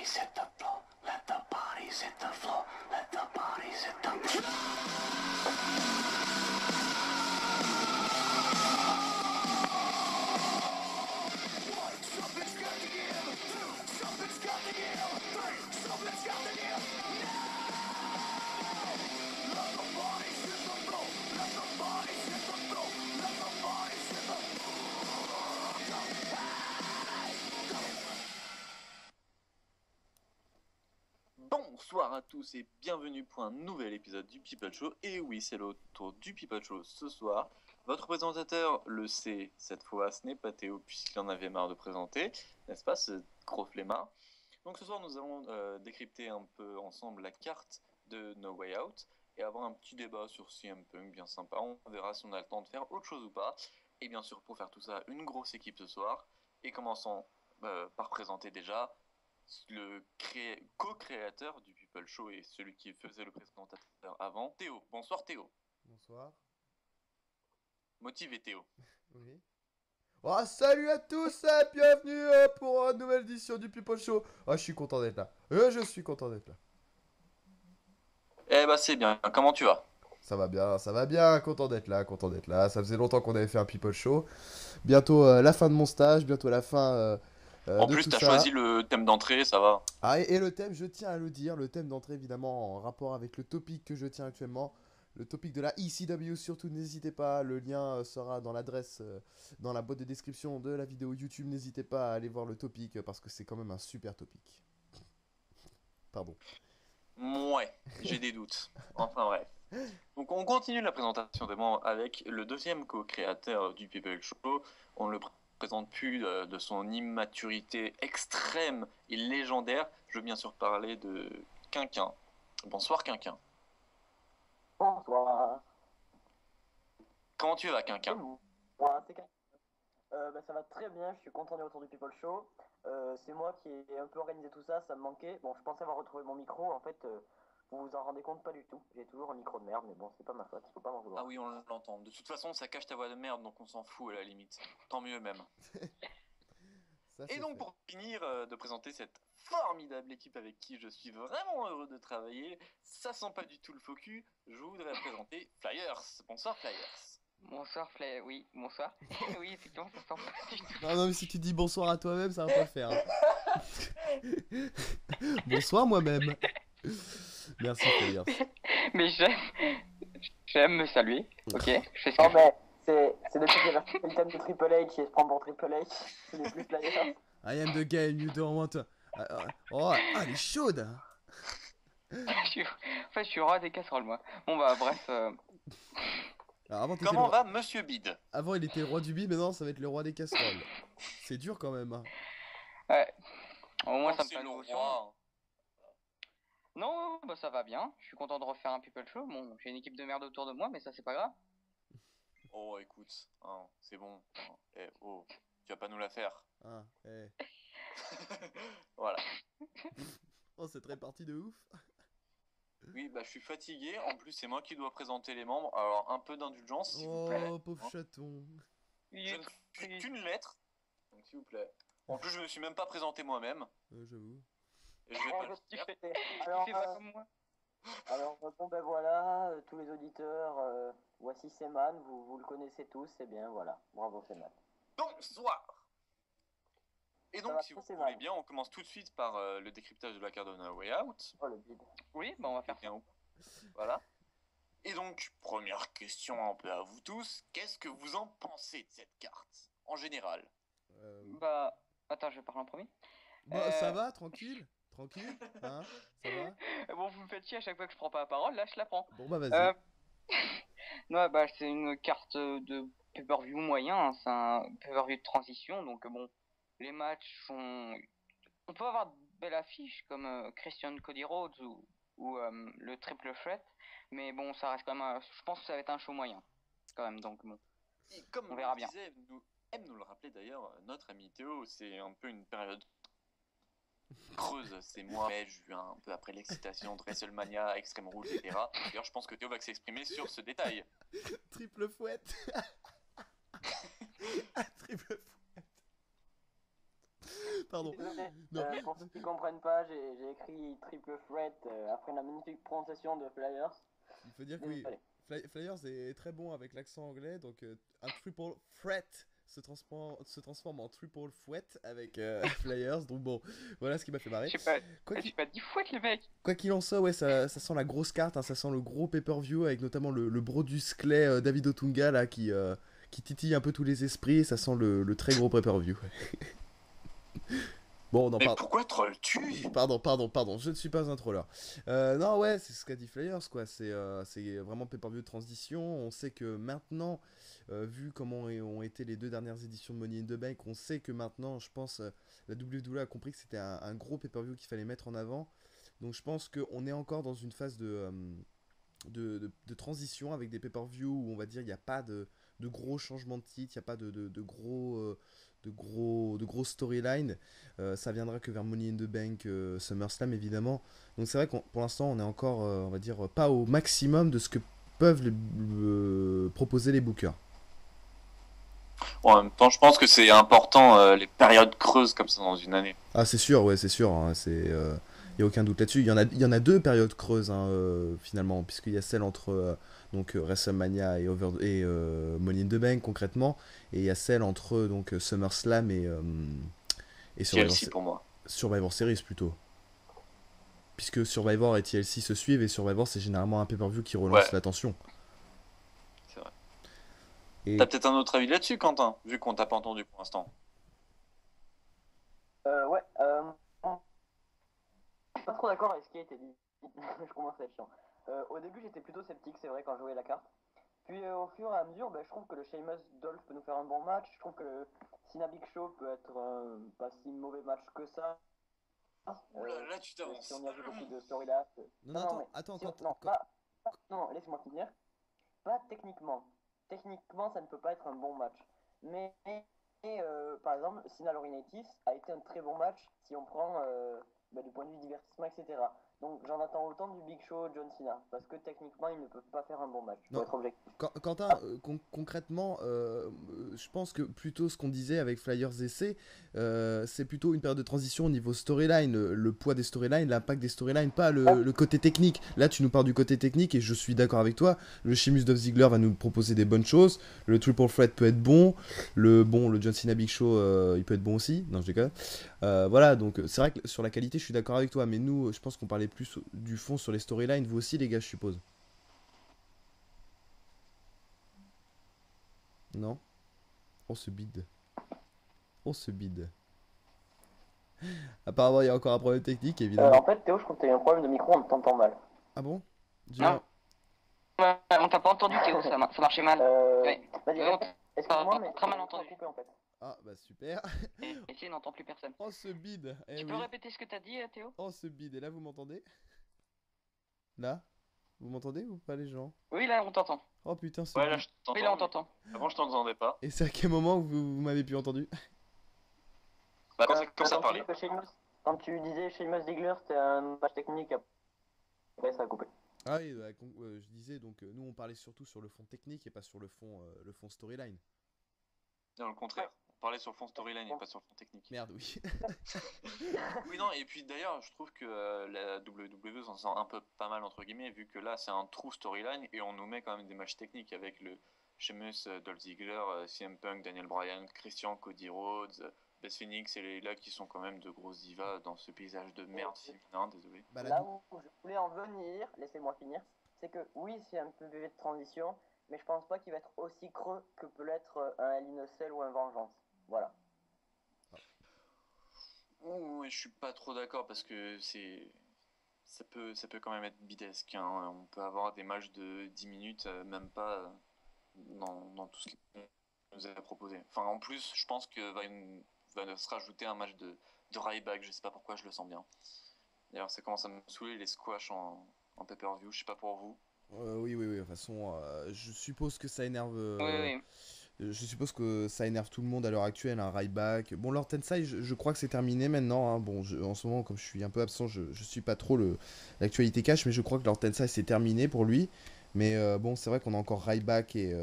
bodies hit the floor. Let the bodies hit the floor. Let the bodies hit the floor. Something's got to give. Something's got to give. Something's got to give. Let the bodies hit the floor. Let the bodies hit the floor. Let the bodies hit the Bonsoir à tous et bienvenue pour un nouvel épisode du People Show. Et oui, c'est le tour du People Show ce soir. Votre présentateur le sait, cette fois ce n'est pas Théo puisqu'il en avait marre de présenter, n'est-ce pas, ce gros flemmard. Donc ce soir nous allons décrypter un peu ensemble la carte de No Way Out et avoir un petit débat sur CM Punk bien sympa. On verra si on a le temps de faire autre chose ou pas. Et bien sûr pour faire tout ça, une grosse équipe ce soir. Et commençons par présenter déjà le co-créateur du People Show et celui qui faisait le présentateur avant, Théo. Bonsoir Théo. Bonsoir. Motivé Théo. Oui. Oh, salut à tous et bienvenue pour une nouvelle édition du People Show. Oh, je suis content d'être là. Je suis content d'être là. Eh bah c'est bien, comment tu vas? Ça va bien, content d'être là, content d'être là. Ça faisait longtemps qu'on avait fait un People Show. Bientôt la fin de mon stage, bientôt la fin En de plus tout t'as ça. choisi le thème d'entrée, ça va. Ah, et le thème, je tiens à le dire, le thème d'entrée évidemment en rapport avec le topic que je tiens actuellement. Le topic de la ECW, surtout n'hésitez pas, le lien sera dans l'adresse, dans la boîte de description de la vidéo YouTube. N'hésitez pas à aller voir le topic parce que c'est quand même un super topic. Pardon. Ouais, j'ai des doutes. Enfin bref. Donc on continue la présentation des membres avec le deuxième co-créateur du People Show. On ne le présente plus de son immaturité extrême et légendaire. Je veux bien sûr parler de Quinquin. Bonsoir Quinquin. Bonsoir. Comment tu vas Quinquin? Voilà, c'est ça va très bien, je suis content du retour du People Show. C'est moi qui ai un peu organisé tout ça, ça me manquait. Bon, je pensais avoir retrouvé mon micro, en fait, vous vous en rendez compte pas du tout. J'ai toujours un micro de merde, mais bon, c'est pas ma faute, il faut pas m'en vouloir. Ah oui, on l'entend. De toute façon, ça cache ta voix de merde, donc on s'en fout à la limite. Tant mieux même. Ça, Et c'est donc fait. pour finir de présenter cette formidable équipe avec qui je suis vraiment heureux de travailler, ça sent pas du tout le faux cul, je voudrais présenter Flyers. Bonsoir Flyers. Bonsoir Fly, oui, bonsoir. Oui, effectivement, ça sent pas du tout. Non, mais si tu dis bonsoir à toi-même, ça va pas le faire. Hein. Bonsoir moi-même. Merci Flyers. Mais j'aime me saluer, ok? Je fais ce que Non, je veux. mais c'est depuis qu'il a fait le thème de Triple H et se prend pour Triple H, ce n'est plus Flyers. I am the game you don't want to... Oh, elle est chaude. En fait, je suis roi des casseroles, moi. Bon, bah, bref. Alors, avant, Comment va Monsieur Bide? Avant, il était le roi du bi, maintenant, ça va être le roi des casseroles. C'est dur quand même. Hein. Ouais. Au moins, Donc, ça me c'est fait un le nouveau roi. surnom. Non, bah, ça va bien. Je suis content de refaire un People Show. Bon, j'ai une équipe de merde autour de moi, mais ça, c'est pas grave. Oh écoute, hein, c'est bon. Hein. Eh, oh, tu vas pas nous la faire. Ah, eh. Voilà. Oh, cette répartie de ouf. Oui, bah je suis fatigué, en plus c'est moi qui dois présenter les membres, alors un peu d'indulgence s'il vous plaît. Oh, pauvre Hein. chaton. Il Je est ne suis triste. qu'une lettre, donc s'il vous plaît. En plus je me suis même pas présenté moi-même, J'avoue. et je vais pas le Tu faire. fais, Alors, tu fais pas comme moi. bon ben voilà, tous les auditeurs, voici Seman, vous le connaissez tous, c'est bien, voilà. Bravo Seman. Bonsoir. Et Ça donc va si vous très voulez mal. bien, on commence tout de suite par le décryptage de la carte de No Way Out. Oh le bide. Oui, bah, on va faire ça. Bien, voilà. Et donc, première question un peu à vous tous, qu'est-ce que vous en pensez de cette carte, en général? Bah, attends, je parle en premier. Bah, ça Euh, va, tranquille. Tranquille, hein. Ça va. Bon, vous me faites chier à chaque fois que je prends pas la parole, là, je la prends. Bon, bah, vas-y. Non, bah, c'est une carte de pay-per-view moyen, hein, c'est un pay-per-view de transition, donc bon, les matchs sont... On peut avoir de belles affiches comme Christian Cody Rhodes ou le Triple Threat, mais bon, ça reste quand même... je pense que ça va être un show moyen, quand même, donc bon. Et comme On verra on bien. disait, aime nous le rappeler d'ailleurs, notre ami Théo, c'est un peu une période creuse, c'est mois mai, juin, un peu après l'excitation de WrestleMania, Extreme Rules, etc. D'ailleurs, je pense que Théo va s'exprimer sur ce détail. Triple fouette. Triple fouette. Pardon. Désolé, Non. pour ceux qui comprennent pas, j'ai écrit triple threat après la magnifique prononciation de Flyers. Il faut dire que oui, Désolé. Flyers est très bon avec l'accent anglais, donc un triple threat se transforme en triple fouette avec Flyers, donc bon, voilà ce qui m'a fait marrer. J'ai pas, Quoi j'ai qu'il pas dit fouette le mec. quoi qu'il en soit, ouais, ça sent la grosse carte, hein, ça sent le gros pay-per-view avec notamment le Brodus Clay David Otunga là qui titille un peu tous les esprits, ça sent le très gros pay-per-view. Ouais. Bon, on en Mais parle. pourquoi troll-tu? Pardon, je ne suis pas un troller. Non, ouais, c'est ce qu'a dit Flyers, quoi. C'est vraiment pay-per-view de transition. On sait que maintenant, vu comment ont été les 2 dernières éditions de Money in the Bank, on sait que maintenant, je pense, la WWE a compris que c'était un gros pay-per-view qu'il fallait mettre en avant. Donc je pense qu'on est encore dans une phase de transition avec des pay-per-view où on va dire il n'y a pas de gros changements de titre, il n'y a pas de gros storyline. Ça viendra que vers Money in the Bank, SummerSlam évidemment. Donc c'est vrai que pour l'instant on est encore, on va dire, pas au maximum de ce que peuvent proposer les bookers. Bon, en même temps, je pense que c'est important les périodes creuses comme ça dans une année. Ah c'est sûr, ouais c'est sûr, hein, y a aucun doute là-dessus. Il y en a 2 périodes creuses hein, finalement, puisqu'il y a celle entre donc WrestleMania et Money in the Bank concrètement, et il y a celle entre donc SummerSlam et TLC pour moi. Survivor Series plutôt. Puisque Survivor et TLC se suivent, et Survivor c'est généralement un pay-per-view qui relance Ouais. l'attention. C'est vrai. Et T'as peut-être un autre avis là-dessus, Quentin, vu qu'on t'a pas entendu pour l'instant. Ouais, je suis pas trop d'accord avec ce qui a été dit. Je commence à être chiant. Au début, j'étais plutôt sceptique, c'est vrai, quand je jouais la carte. Puis au fur et à mesure, je trouve que le Sheamus Dolph peut nous faire un bon match. Je trouve que le Cena Big Show peut être pas si mauvais match que ça. Oula, là tu Si t'avances. on y ajoute beaucoup de storylines. non, attends, si quand, non, quand- non, laisse-moi finir. Pas techniquement. Techniquement, ça ne peut pas être un bon match. Mais, par exemple, Cena Laurinaitis a été un très bon match si on prend du point de vue divertissement, etc. Donc j'en attends autant du Big Show John Cena. Parce que techniquement, il ne peut pas faire un bon match. Non. Faut être objectif. Quentin, concrètement, je pense que plutôt ce qu'on disait avec Flyers essai, c'est plutôt une période de transition au niveau storyline, le poids des storylines, l'impact des storylines, pas le côté technique. Là, tu nous parles du côté technique et je suis d'accord avec toi. Le Sheamus Dolph Ziggler va nous proposer des bonnes choses. Le Triple Threat peut être bon. Le John Cena Big Show, il peut être bon aussi. Non, je déconne. Voilà, donc c'est vrai que sur la qualité, je suis d'accord avec toi. Mais nous, je pense qu'on parlait plus du fond sur les storylines. Vous aussi, les gars, je suppose. Non? On se bide. On se bide. Apparemment, il y a encore un problème technique, évidemment. En fait, Théo, je crois que tu as eu un problème de micro, on t'entend mal. Ah bon? Non. Ouais, on t'a pas entendu Théo, ça marchait mal. Ouais. Vas-y, Ouais, excuse-moi, mais très mal on entendu. coupé, en fait. Ah, bah super. Et si, n'entend plus personne. On se bide. Eh Tu oui. peux répéter ce que t'as dit Théo? On se bide. Et là, vous m'entendez? Là? Vous m'entendez ou pas, les gens? Oui, là on t'entend. Oh putain, ce Ouais, là bide. je t'entends. Oui, là on t'entend. Avant je t'entendais pas. Et c'est à quel moment vous m'avez plus entendu? Bah, quand ça Quand tu parlait. dis que quand tu disais Sheamus Ziggler, c'était un match technique, après ça a coupé. Ah oui, bah, je disais, donc nous on parlait surtout sur le fond technique et pas sur le fond storyline. Dans le contraire. On parlait sur le fond storyline et pas sur le fond technique. Merde, oui. Oui, non, et puis d'ailleurs, je trouve que la WWE s'en sort un peu pas mal, entre guillemets, vu que là, c'est un true storyline et on nous met quand même des matchs techniques avec le Sheamus, Dolph Ziggler, CM Punk, Daniel Bryan, Christian, Cody Rhodes, Beth Phoenix et là qui sont quand même de grosses divas dans ce paysage de merde féminin, désolé. Bah, Là où je voulais en venir, laissez-moi finir, c'est que oui, c'est un peu de transition, mais je pense pas qu'il va être aussi creux que peut l'être un Hell in a Cell ou un Vengeance. Voilà. Ouh, je suis pas trop d'accord parce que ça peut quand même être bidesque, hein. On peut avoir des matchs de 10 minutes, même pas dans tout ce qu'il nous a proposé. Enfin, en plus, je pense que va se rajouter un match de Ryback, je sais pas pourquoi, je le sens bien. D'ailleurs, ça commence à me saouler les squash en pay-per-view, je sais pas pour vous. oui, de toute façon, je suppose que ça énerve. Oui. Je suppose que ça énerve tout le monde à l'heure actuelle, un Ryback. Bon, Lord Tensai, je crois que c'est terminé maintenant, hein. Bon, en ce moment, comme je suis un peu absent, je suis pas trop l'actualité cash, mais je crois que Lord Tensai c'est terminé pour lui. Mais bon, c'est vrai qu'on a encore Ryback et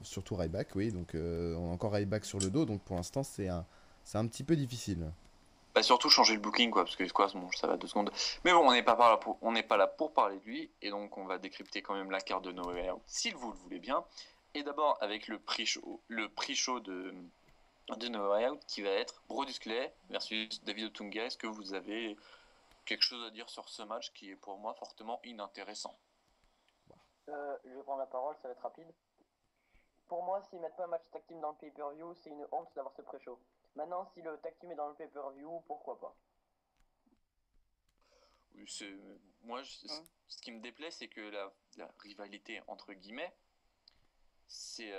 surtout Ryback, oui. Donc on a encore Ryback sur le dos. Donc pour l'instant, c'est un petit peu difficile. Bah surtout changer le booking quoi, parce que quoi, bon, ça va 2 secondes. Mais bon, on n'est pas là pour parler de lui, et donc on va décrypter quand même la carte de No Way Out, s'il vous le voulez bien. Et d'abord avec le pre-show de No Way Out qui va être Brodus Clay versus David Otunga. Est-ce que vous avez quelque chose à dire sur ce match qui est pour moi fortement inintéressant? Je vais prendre la parole, ça va être rapide. Pour moi, s'ils mettent pas un match tag team dans le pay-per-view, c'est une honte d'avoir ce pré-show. Maintenant, si le tag team est dans le pay-per-view, pourquoi pas? Oui, moi, ce qui me déplaît, c'est que la rivalité entre guillemets, c'est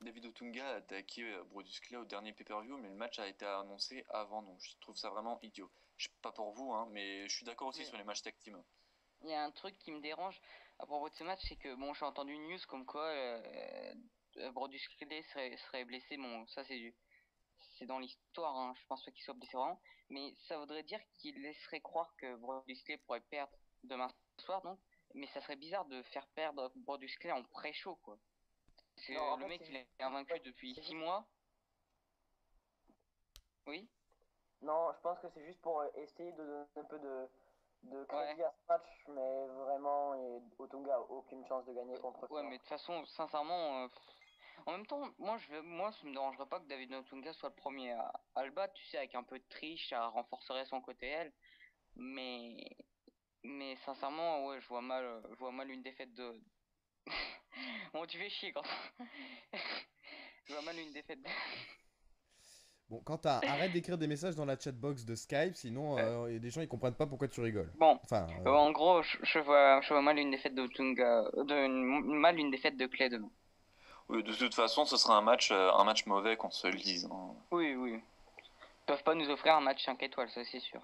David Otunga a attaqué Brodus Clay au dernier pay-per-view, mais le match a été annoncé avant, donc je trouve ça vraiment idiot. Pas pour vous, hein, mais je suis d'accord aussi Oui. sur les matchs tag team. Il y a un truc qui me dérange à propos de ce match, c'est que bon, j'ai entendu une news comme quoi Brodus Clay serait blessé. Bon, ça c'est dans l'histoire, hein. Je pense pas qu'il soit blessé vraiment, mais ça voudrait dire qu'il laisserait croire que Brodus Clay pourrait perdre demain soir, donc. Mais ça serait bizarre de faire perdre Brodus Clay en pré-show, quoi. Parce que Non, en le fait, mec, c'est il est juste- invaincu depuis c'est 6 juste- mois. Oui. Non, je pense que c'est juste pour essayer de donner un peu de crédit Ouais. à ce match, mais vraiment, Otunga a aucune chance de gagner contre Ouais, ça. mais de toute façon, sincèrement, en même temps, moi, ça me dérangerait pas que David Otunga soit le premier à le battre, tu sais, avec un peu de triche, ça renforcerait son côté elle. Mais, mais sincèrement, ouais, je vois mal une défaite de. Bon, tu fais chier quand. Je vois mal une défaite de. Bon, Quentin, arrête d'écrire des messages dans la chatbox de Skype, sinon y a des gens ils comprennent pas pourquoi tu rigoles. Bon, Enfin, en gros, je vois mal une défaite d'Otunga, mal une défaite de Clay demain. Oui, de toute façon, ce sera un match mauvais qu'on se le dise, hein. Oui, oui. Ils peuvent pas nous offrir un match 5 étoiles, ça c'est sûr.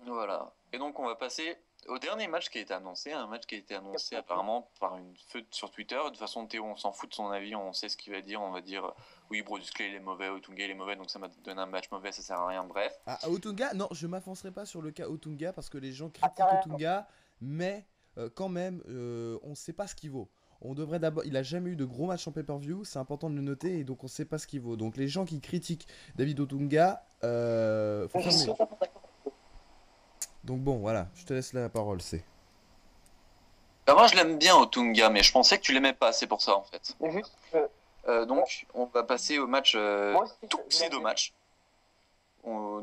Voilà. Et donc on va passer au dernier match qui a été annoncé, un match qui a été annoncé apparemment par une feud sur Twitter. De toute façon, Théo, on s'en fout de son avis, on sait ce qu'il va dire. On va dire oui, Brodus Clay il est mauvais, Otunga il est mauvais, donc ça m'a donné un match mauvais, ça sert à rien. Bref. Otunga, non, je m'avancerai pas sur le cas Otunga parce que les gens Ah, critiquent carrément. Otunga, mais quand même, on sait pas ce qu'il vaut. On devrait d'abord, il a jamais eu de gros matchs en pay-per-view, c'est important de le noter, et donc on sait pas ce qu'il vaut. Donc les gens qui critiquent David Otunga, faut Je suis fermer. totalement d'accord. Donc bon, voilà, je te laisse la parole, c'est. Bah, moi je l'aime bien Otunga, mais je pensais que tu l'aimais pas, c'est pour ça en fait. Mais juste, Donc on va passer au match moi aussi, je Tuxedo l'aime. match.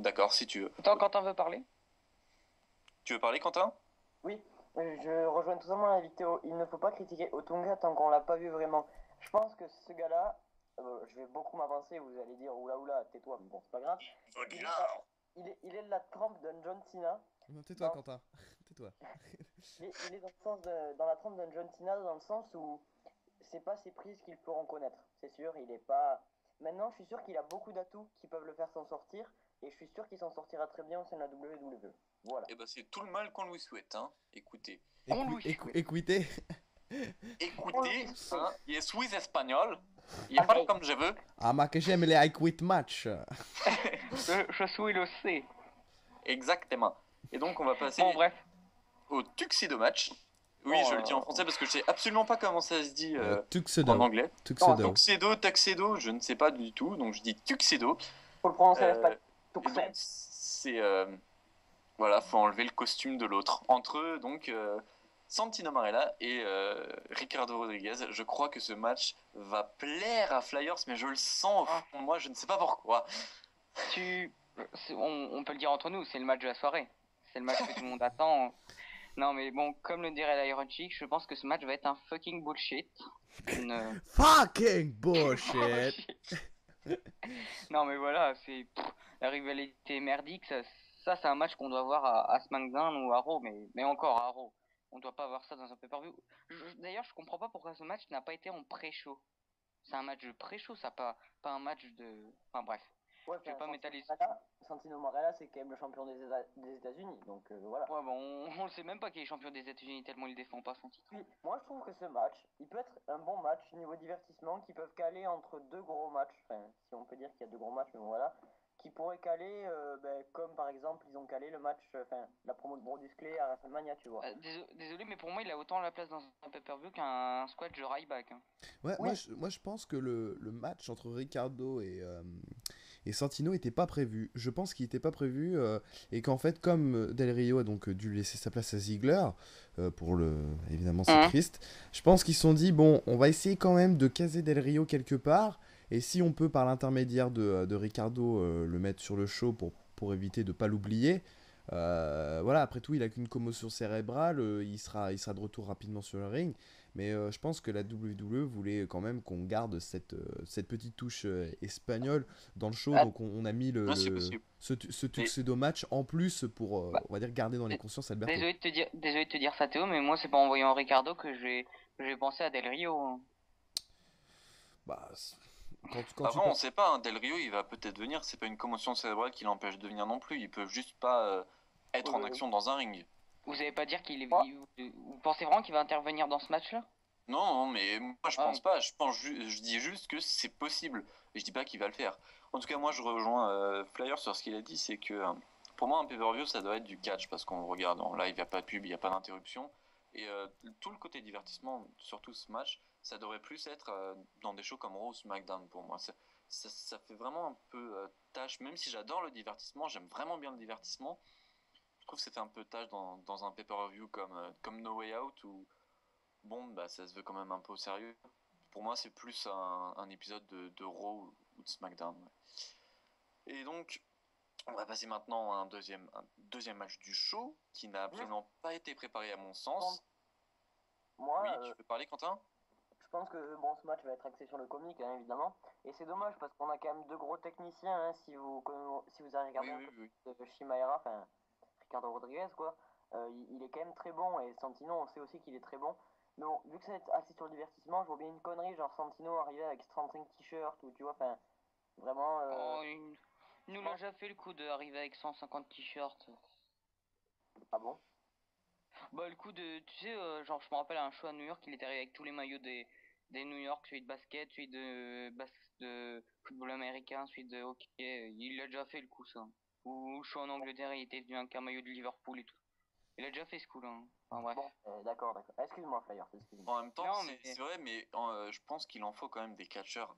D'accord, si tu veux. Attends, Quentin veut parler? Tu veux parler, Quentin? Oui, je rejoins totalement la Théo. Il ne faut pas critiquer Otunga tant qu'on l'a pas vu vraiment. Je pense que ce gars-là, je vais beaucoup m'avancer, vous allez dire oula oula, tais-toi, mais bon, c'est pas grave. Il est de la trempe d'un John Cena. Non, tais-toi, Non. Quentin. Tais-toi. Il est dans, le sens dans la trempe d'un John Cena dans le sens où c'est pas ses prises qu'il peut reconnaître. C'est sûr, il est pas. Maintenant, je suis sûr qu'il a beaucoup d'atouts qui peuvent le faire s'en sortir. Et je suis sûr qu'il s'en sortira très bien au sein de la WWE. Voilà. Et bah c'est tout le mal qu'on lui souhaite, hein. Écoutez. Écoutez. Écoutez, hein, il est suisse espagnol. Il parle comme je veux. Ah, ma que j'aime les I quit match. Je suis le C. Exactement. Et donc on va passer Bon, bref. au Tuxedo match. Oui, Oh, je le dis en français parce que je sais absolument pas comment ça se dit en Tuxedo. anglais. Tuxedo. Tuxedo, je ne sais pas du tout, donc je dis Tuxedo. Faut le prononcer à Euh, l'espagnol. et donc c'est voilà, faut enlever le costume de l'autre. Entre eux, donc Santino Marella et Ricardo Rodriguez. Je crois que ce match va plaire à Flyers, mais je le sens au fond de moi, je ne sais pas pourquoi. On peut le dire entre nous, c'est le match de la soirée. C'est le match que tout le monde attend. Non, mais bon, comme le dirait l'Iron Chick, je pense que ce match va être un fucking bullshit. Fucking bullshit. Non, mais voilà, c'est la rivalité merdique. Ça c'est un match qu'on doit voir à SmackDown ou à Raw, mais encore à Raw. On doit pas voir ça dans un pay-per-view. D'ailleurs, je comprends pas pourquoi ce match n'a pas été en pré-show. C'est un match de pré-show, ça, pas un match de. Enfin, bref. Ouais, Je vais pas m'étaler. Santino Marella, c'est quand même le champion des États-Unis, donc voilà. Ouais, bon, on sait même pas qu'il est champion des États-Unis tellement il défend pas son titre. Puis, moi, je trouve que ce match, il peut être un bon match niveau divertissement qui peuvent caler entre deux gros matchs. Enfin, si on peut dire qu'il y a deux gros matchs, mais bon, voilà. Qui pourraient caler, comme par exemple, ils ont calé le match, la promo de Brodus Clay à WrestleMania, tu vois. Désolé, mais pour moi, il a autant la place dans un pay-per-view qu'un squad de Ryback. Ouais, Oui. moi je pense que le match entre Ricardo et Santino était pas prévu. Je pense qu'il était pas prévu et qu'en fait, comme Del Rio a donc dû laisser sa place à Ziggler, pour le. Évidemment, c'est Hein. triste. Je pense qu'ils se sont dit, bon, on va essayer quand même de caser Del Rio quelque part. Et si on peut, par l'intermédiaire de Ricardo, le mettre sur le show pour éviter de pas l'oublier. Voilà, après tout, il a qu'une commotion cérébrale, il sera de retour rapidement sur le ring. Mais je pense que la WWE voulait quand même qu'on garde cette petite touche espagnole dans le show. Ah, Donc on a mis Ouais, c'est possible. ce tuxedo match en plus pour, bah, on va dire, garder dans les d- consciences Alberto. désolé de te dire ça, Théo, mais moi, c'est pas en voyant Ricardo que j'ai pensé à Del Rio, hein. Bah, quand tu Avant, on parles. sait pas, hein, Del Rio, il va peut-être venir. C'est pas une commotion cérébrale qui l'empêche de venir non plus. Il peut juste pas être en action dans un ring. Vous allez pas dire qu'il est. Moi, Vous pensez vraiment qu'il va intervenir dans ce match-là? Non, non, mais moi je Ah, pense pas. Je dis juste que c'est possible. Et je dis pas qu'il va le faire. En tout cas, moi je rejoins Flyer sur ce qu'il a dit, c'est que pour moi un pay-per-view ça doit être du catch parce qu'on regarde en live, il n'y a pas de pub, il n'y a pas d'interruption. Et tout le côté divertissement, surtout ce match, ça devrait plus être dans des shows comme Raw ou SmackDown pour moi. Ça fait vraiment un peu tâche, même si j'adore le divertissement, j'aime vraiment bien le divertissement. Je trouve que ça fait un peu tâche dans un pay-per-view comme No Way Out où bon, bah, ça se veut quand même un peu au sérieux. Pour moi, c'est plus un épisode de Raw ou de SmackDown. Ouais. Et donc, on va passer maintenant à un deuxième match du show qui n'a absolument pas été préparé à mon sens. moi, Oui, tu peux parler, Quentin? je pense que bon, ce match va être axé sur le comique, hein, évidemment. Et c'est dommage parce qu'on a quand même deux gros techniciens. Hein, si vous avez Oui, regardé un oui, peu oui. de Shimaera, enfin Ricardo Rodriguez, quoi, il est quand même très bon. Et Santino, on sait aussi qu'il est très bon. Mais bon, vu que c'est axé sur le divertissement, je vois bien une connerie, genre Santino arriver avec 35 t-shirts ou tu vois, enfin, vraiment. Oh, il nous l'a déjà fait le coup d'arriver avec 150 t-shirts. Ah bon? Bah, le coup de. Tu sais, genre, je me rappelle à un show à New York, il était arrivé avec tous les maillots des New York, celui de basket, celui de football américain, celui de hockey. Il a déjà fait le coup, ça. Ou au show en Angleterre, il était venu avec un maillot de Liverpool et tout. Il a déjà fait ce coup-là, hein. Enfin, bref. Bon, d'accord, d'accord. Excuse-moi, Flyers, excuse-moi. En même temps, Non, c'est mais. vrai, mais je pense qu'il en faut quand même des catcheurs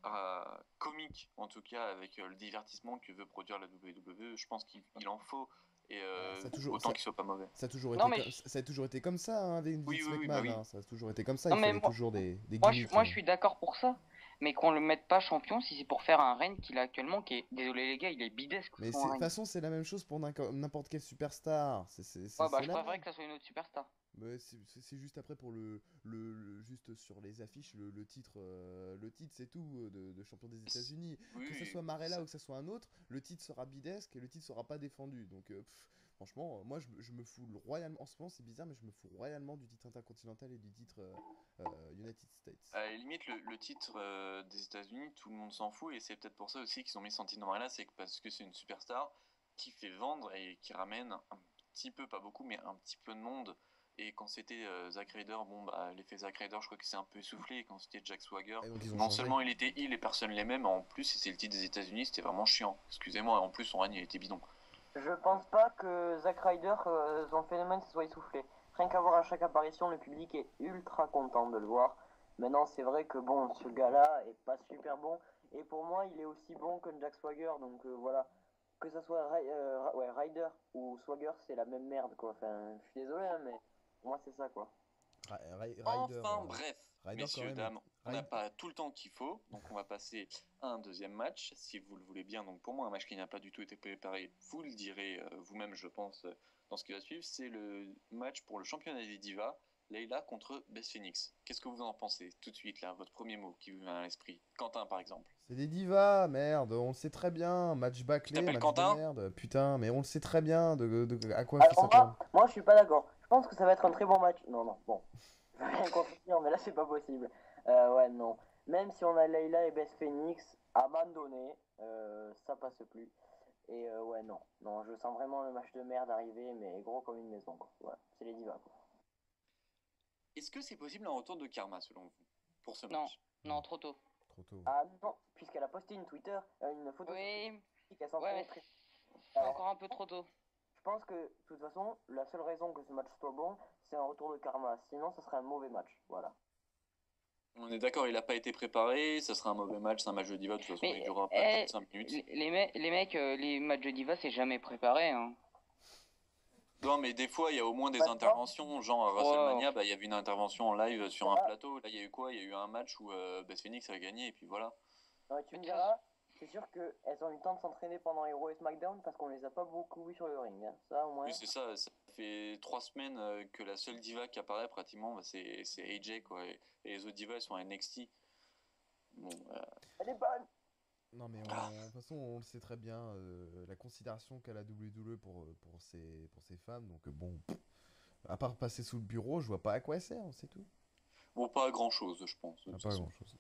comiques, en tout cas avec le divertissement que veut produire la WWE. Je pense qu'il en faut, et Ça a toujours, autant qu'il soit pas mauvais. ça a toujours Non, été mais. ça a toujours été comme ça hein, avec Oui, Vince oui, oui, bah McMahon. oui. Hein, ça a toujours été comme ça. Non, Il mais fallait toujours des moi, gimmicks. je suis d'accord pour ça. Mais qu'on le mette pas champion si c'est pour faire un règne qu'il a actuellement, qui est. Désolé les gars, il est bidesque Mais de son toute règne. façon, c'est la même chose pour n'importe quel superstar. Ouais, bah, C'est je la préférerais même. que ça soit une autre superstar. Mais c'est juste après pour juste sur les affiches le titre c'est tout de champion des États-Unis. Oui, Que ce oui, soit Marella ou que ce soit un autre, le titre sera bidesque et le titre sera pas défendu. Donc franchement, moi je me fous royalement en ce moment, c'est bizarre mais je me fous royalement du titre intercontinental et du titre United States. à la limite, le titre des États-Unis, tout le monde s'en fout, et c'est peut-être pour ça aussi qu'ils ont mis Santino Marella, c'est parce que c'est une superstar qui fait vendre et qui ramène un petit peu, pas beaucoup, mais un petit peu de monde. Et quand c'était Zack Ryder, bon, bah, l'effet Zack Ryder, je crois que c'est un peu essoufflé. Et quand c'était Jack Swagger, Et donc ils ont non changé. seulement il était heel et personne l'aimait, mais en plus, si c'est le titre des États-Unis, c'était vraiment chiant. Excusez-moi, en plus, son règne, il était bidon. Je pense pas que Zack Ryder, son phénomène, se soit essoufflé. Rien qu'à voir à chaque apparition, le public est ultra content de le voir. Maintenant, c'est vrai que bon, ce gars-là est pas super bon. Et pour moi, il est aussi bon que Jack Swagger. Donc voilà. Que ça soit ouais, Ryder ou Swagger, c'est la même merde quoi. Enfin, je suis désolé, hein, mais pour moi, c'est ça quoi. Ryder, Enfin, bref, Ryder quand messieurs, même. dames, on n'a Ryder- pas tout le temps qu'il faut, donc on va passer à un deuxième match, si vous le voulez bien. Donc pour moi, un match qui n'a pas du tout été préparé, vous le direz vous-même, je pense, dans ce qui va suivre, c'est le match pour le championnat des divas, Layla contre Beth Phoenix. Qu'est-ce que vous en pensez tout de suite, là, votre premier mot qui vous vient à l'esprit? Quentin, par exemple. C'est des divas, merde, on le sait très bien. Match Tu bâclé, t'appelles match Quentin? de merde. Putain, mais on le sait très bien à quoi ça Alors s'attend. moi, je suis pas d'accord. Je pense que ça va être un très bon match. Non, non, bon. Je vais rien contredire, mais là, c'est pas possible. Ouais, non. Même si on a Layla et Beth Phoenix, à un moment donné, ça passe plus. Et ouais, non. Non, je sens vraiment le match de merde arriver, mais gros comme une maison, quoi. Ouais, c'est les divas, quoi. Est-ce que c'est possible un retour de karma, selon vous, pour ce Non, match? non, trop tôt. Trop tôt. Ah non, puisqu'elle a posté une Twitter, une photo Oui, qu'elle ouais, mais s'entraînait très... c'est encore un peu trop tôt. Je pense que, de toute façon, la seule raison que ce match soit bon, c'est un retour de karma. Sinon, ce serait un mauvais match. Voilà. On est d'accord, il a pas été préparé, ça sera un mauvais match, c'est un match de diva, de toute façon, il Mais durera pas plus de 5 minutes. les mecs, les matchs de diva, c'est jamais préparé. Hein. Non, mais des fois, il y a au moins des Pas de interventions, genre à Oh, WrestleMania, bah, il y avait une intervention en live sur un Ah. plateau. Là, il y a eu quoi? Il y a eu un match où Beth Phoenix a gagné, et puis voilà. Non, mais tu me diras, c'est sûr qu'elles ont eu le temps de s'entraîner pendant Hero et SmackDown parce qu'on les a pas beaucoup vus sur le ring. Hein. Ça, au moins. Oui, c'est ça, ça fait 3 semaines que la seule diva qui apparaît pratiquement, bah, c'est AJ, quoi. Et les autres divas, elles sont à NXT. Bon, Elle est bonne! Non, mais Ah. de toute façon, on le sait très bien, la considération qu'a la WWE pour ses femmes. Donc, bon, à part passer sous le bureau, je vois pas à quoi elle sert, c'est tout. bon, pas grand chose, je pense. De Ah, toute pas façon. grand chose.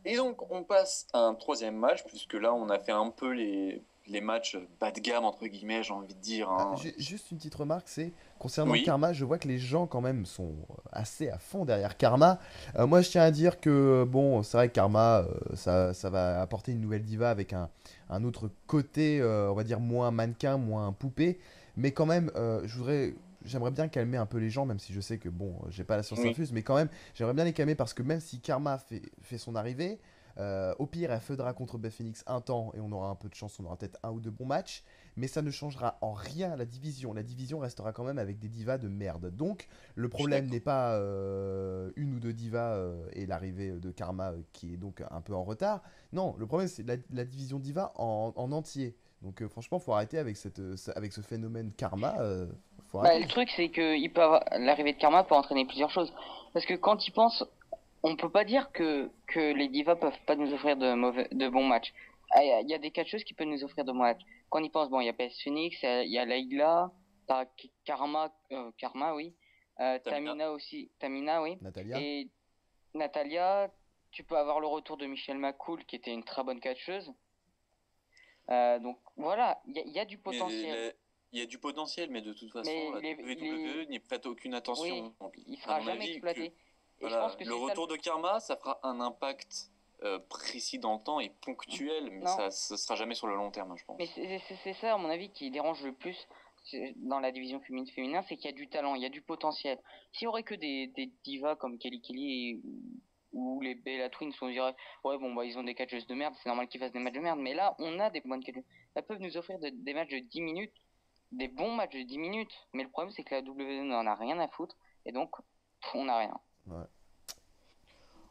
Et donc, on passe à un troisième match, puisque là, on a fait un peu les matchs bas de gamme, entre guillemets, j'ai envie de dire. Ah, Hein. juste une petite remarque, c'est concernant Oui. Karma, je vois que les gens quand même sont assez à fond derrière Karma. Moi, je tiens à dire que bon, c'est vrai que Karma, ça va apporter une nouvelle diva avec un autre côté, on va dire moins mannequin, moins poupée, mais quand même, j'aimerais bien calmer un peu les gens, même si je sais que bon, j'ai pas la science Oui. infuse, mais quand même, j'aimerais bien les calmer parce que même si Karma fait son arrivée. Au pire, elle feudera contre Beth Phoenix un temps et on aura un peu de chance, on aura peut-être un ou deux bons matchs, mais ça ne changera en rien la division. La division restera quand même avec des divas de merde. Donc, le problème d'accord. n'est pas une ou deux divas et l'arrivée de Karma qui est donc un peu en retard. Non, le problème c'est la division diva en entier. Donc, franchement, faut arrêter avec, avec ce phénomène Karma. Faut Bah, arrêter. le truc, c'est que l'arrivée de Karma peut entraîner plusieurs choses. Parce que quand ils pensent, on peut pas dire que les divas peuvent pas nous offrir de bons matchs. Ah, il y a des catcheuses qui peuvent nous offrir de bons matchs. Quand on y pense, bon, il y a PS Phoenix, il y a Layla, t'as Karma, oui. Tamina. Tamina aussi, Tamina, oui. Natalia. Et Natalia, tu peux avoir le retour de Michelle McCool, qui était une très bonne catcheuse. Donc voilà, il y a du Mais potentiel. il y a du potentiel, mais de toute façon, Mais la il WWE est, n'y prête aucune oui, attention. Donc, il à sera mon jamais avis, que exploité. Et je pense voilà, que le c'est ça retour de Karma, ça fera un impact précis dans le temps et ponctuel, mais Non, ça sera jamais sur le long terme, je pense. mais c'est ça, à mon avis, qui dérange le plus dans la division féminin, c'est qu'il y a du talent, il y a du potentiel. S'il y aurait que des divas comme Kelly Kelly ou les Bella Twins, on dirait, ouais, bon, bah, ils ont des catcheuses de merde, c'est normal qu'ils fassent des matchs de merde. Mais là, on a des bonnes catcheuses. Elles peuvent nous offrir des matchs de 10 minutes, des bons matchs de 10 minutes. Mais le problème, c'est que la WWE n'en a rien à foutre. Et donc, on n'a rien. Ouais.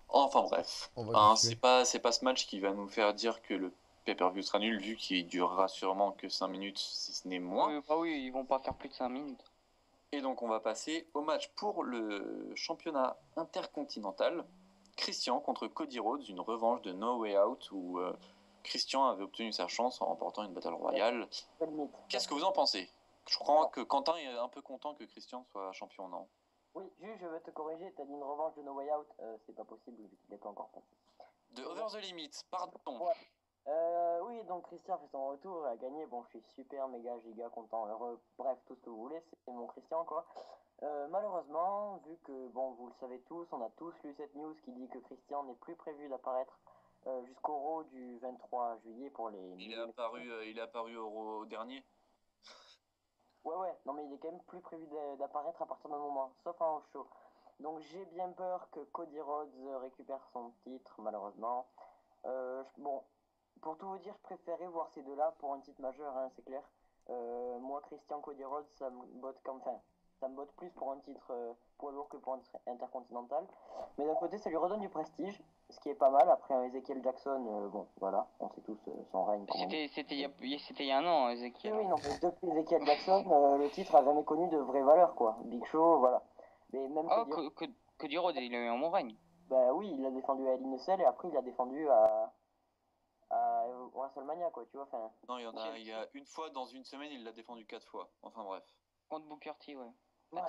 Enfin bref, On va hein, continuer. c'est pas ce match qui va nous faire dire que le pay-per-view sera nul, vu qu'il durera sûrement que 5 minutes, si ce n'est moins. Oui, bah oui, ils vont pas faire plus de 5 minutes. Et donc on va passer au match pour le championnat intercontinental. Christian contre Cody Rhodes, une revanche de No Way Out où Christian avait obtenu sa chance en remportant une Battle Royale. Pas de limite. Qu'est-ce que vous en pensez? Je crois que Quentin est un peu content que Christian soit champion, non? Oui, juste, je veux te corriger, t'as dit une revanche de No Way Out, c'est pas possible vu qu'il n'est pas encore passé. De Over the Limit, pardon. Ouais. Oui, donc Christian fait son retour, il a gagné. Bon, je suis super, méga, giga content, heureux, bref, tout ce que vous voulez, c'est mon Christian quoi. Malheureusement, vu que, bon, vous le savez tous, on a tous lu cette news qui dit que Christian n'est plus prévu d'apparaître jusqu'au Raw du 23 juillet pour les. Il est apparu au dernier. Ouais, non mais il est quand même plus prévu d'apparaître à partir d'un moment, sauf en show. Donc j'ai bien peur que Cody Rhodes récupère son titre, malheureusement. Bon, pour tout vous dire, je préférais voir ces deux-là pour un titre majeur, hein, c'est clair. Moi, Christian Cody Rhodes, ça me botte comme fin. Ça me botte plus pour un titre poids lourd que pour un titre intercontinental. Mais d'un côté, ça lui redonne du prestige, ce qui est pas mal. Après un Ezekiel Jackson, bon, voilà, on sait tous son règne. C'était il y a un an, Ezekiel. Oui, non, mais depuis Ezekiel Jackson, le titre a jamais connu de vraie valeur, quoi. Big Show, voilà. Mais même Oh, Cody Rhodes, il a eu un bon règne. bah oui, il l'a défendu à Hell in a Cell et après il l'a défendu à WrestleMania, quoi, tu vois. Enfin, Non, il y a une fois dans une semaine, il l'a défendu 4 fois. Enfin bref. Contre Booker T, ouais. ouais.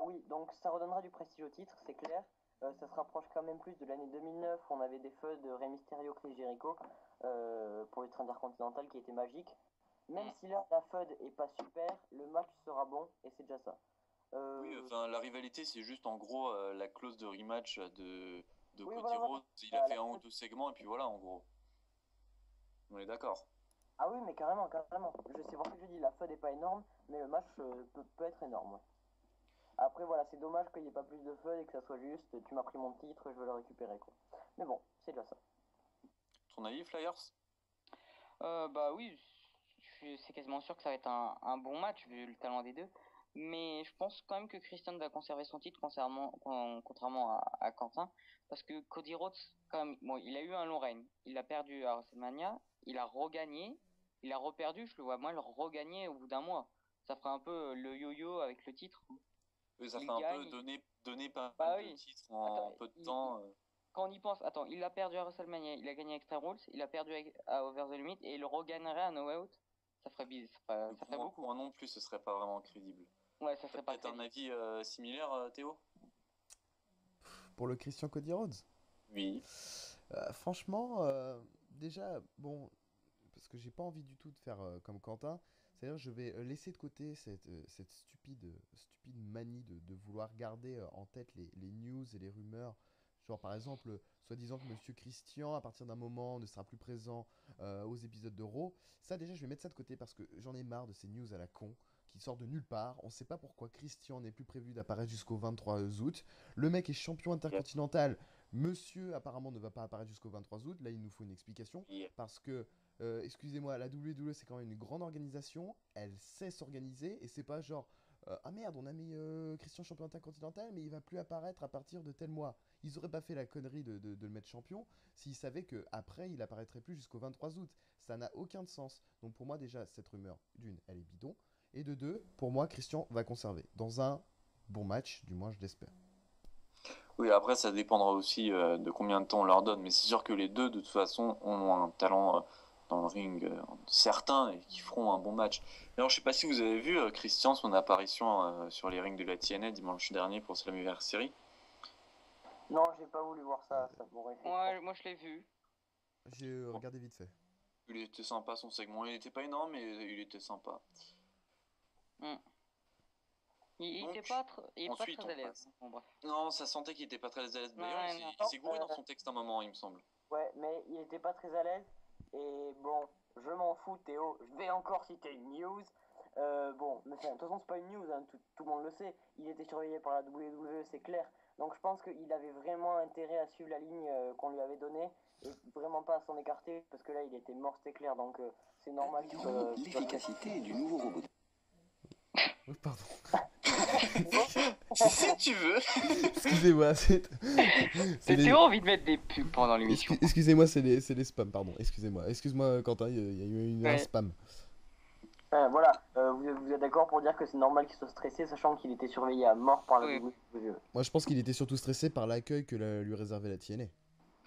Oui, donc ça redonnera du prestige au titre, c'est clair. Ça se rapproche quand même plus de l'année 2009 où on avait des feux de Rey Mysterio, Chris Jericho pour les trains intercontinental qui étaient magiques. Même si là la FUD est pas super, le match sera bon et c'est déjà ça. Oui, enfin, la rivalité, c'est juste en gros la clause de rematch de Oui, Cody voilà. Rhodes. Il a fait un ou deux segments et puis voilà, en gros. On est d'accord. Ah oui, mais carrément. C'est pour ça que je dis la FUD est pas énorme, mais le match peut être énorme. Ouais. Après, voilà, c'est dommage qu'il n'y ait pas plus de fun et que ça soit juste, tu m'as pris mon titre, je veux le récupérer, quoi. Mais bon, c'est déjà ça. Ton avis, Flyers? Bah oui, c'est quasiment sûr que ça va être un bon match vu le talent des deux. Mais je pense quand même que Christian va conserver son titre contrairement à Quentin. Parce que Cody Rhodes, quand même, bon, il a eu un long règne. Il a perdu à WrestleMania, il a regagné, il a reperdu, je le vois mal regagner au bout d'un mois. Ça fera un peu le yo-yo avec le titre. Oui, ça Il fait un peu gagne. donner pas Bah mal de oui. titres en Attends, peu de temps. quand on y pense, attends, il a perdu à WrestleMania, il a gagné à Extreme Rules, il a perdu à Over the Limit et il regagnerait à No Way Out. Ça ferait bizarre, ça ferait beaucoup. Moi non plus, ce serait pas vraiment crédible. Ouais, ça T'as serait pas peut-être un crédible. avis similaire, Théo? Pour le Christian Cody Rhodes. Oui. Franchement, déjà, bon, parce que j'ai pas envie du tout de faire comme Quentin, c'est-à-dire je vais laisser de côté cette stupide manie de vouloir garder en tête les news et les rumeurs. Genre par exemple, soi-disant que Monsieur Christian, à partir d'un moment, ne sera plus présent aux épisodes de Raw. Ça déjà, je vais mettre ça de côté parce que j'en ai marre de ces news à la con qui sortent de nulle part. On sait pas pourquoi Christian n'est plus prévu d'apparaître jusqu'au 23 août. Le mec est champion intercontinental. Monsieur apparemment ne va pas apparaître jusqu'au 23 août. Là, il nous faut une explication Yeah. parce que excusez-moi, la WWE c'est quand même une grande organisation, elle sait s'organiser et c'est pas genre ah merde, on a mis Christian champion intercontinental mais il va plus apparaître à partir de tel mois. Ils auraient pas fait la connerie de le mettre champion s'ils savaient que après il apparaîtrait plus jusqu'au 23 août. Ça n'a aucun sens. Donc pour moi déjà cette rumeur d'une, elle est bidon et de deux, pour moi Christian va conserver dans un bon match, du moins je l'espère. Oui, après, ça dépendra aussi de combien de temps on leur donne. Mais c'est sûr que les deux, de toute façon, ont un talent dans le ring certain et qui feront un bon match. D'ailleurs, je sais pas si vous avez vu, Christian, son apparition sur les rings de la TNA dimanche dernier pour Slammiversary. Non, j'ai pas voulu voir ça, ça m'aurait fait. Ouais, moi je l'ai vu. J'ai regardé vite fait. Il était sympa son segment. Il était pas énorme, mais il était sympa. Hmm. Il Donc, était pas, il est pas ensuite, très on à l'aise. passe. Bon, bref. Non, ça sentait qu'il était pas très à l'aise. D'ailleurs, Ouais, non. il s'est gouré dans son texte un moment, il me semble. Ouais, mais il était pas très à l'aise. Et bon, je m'en fous, Théo. Je vais encore citer une news. Bon, mais bon, de toute façon, c'est pas une news, hein, tout le monde le sait. Il était surveillé par la WWE, c'est clair. Donc je pense qu'il avait vraiment intérêt à suivre la ligne qu'on lui avait donnée et vraiment pas à s'en écarter parce que là, il était mort, c'est clair. Donc c'est normal qu'il soit. L'efficacité du nouveau robot. Oui, pardon. Si tu veux. Excusez-moi, c'est J'ai les... envie de mettre des pubs pendant l'émission. Excusez-moi, c'est les spams, pardon. Excusez-moi. Excuse-moi, Quentin, il y a eu un Ouais. spam. Voilà, vous êtes d'accord pour dire que c'est normal qu'il soit stressé, sachant qu'il était surveillé à mort par la Oui. WWE. Moi, je pense qu'il était surtout stressé par l'accueil que lui réservait la TNA.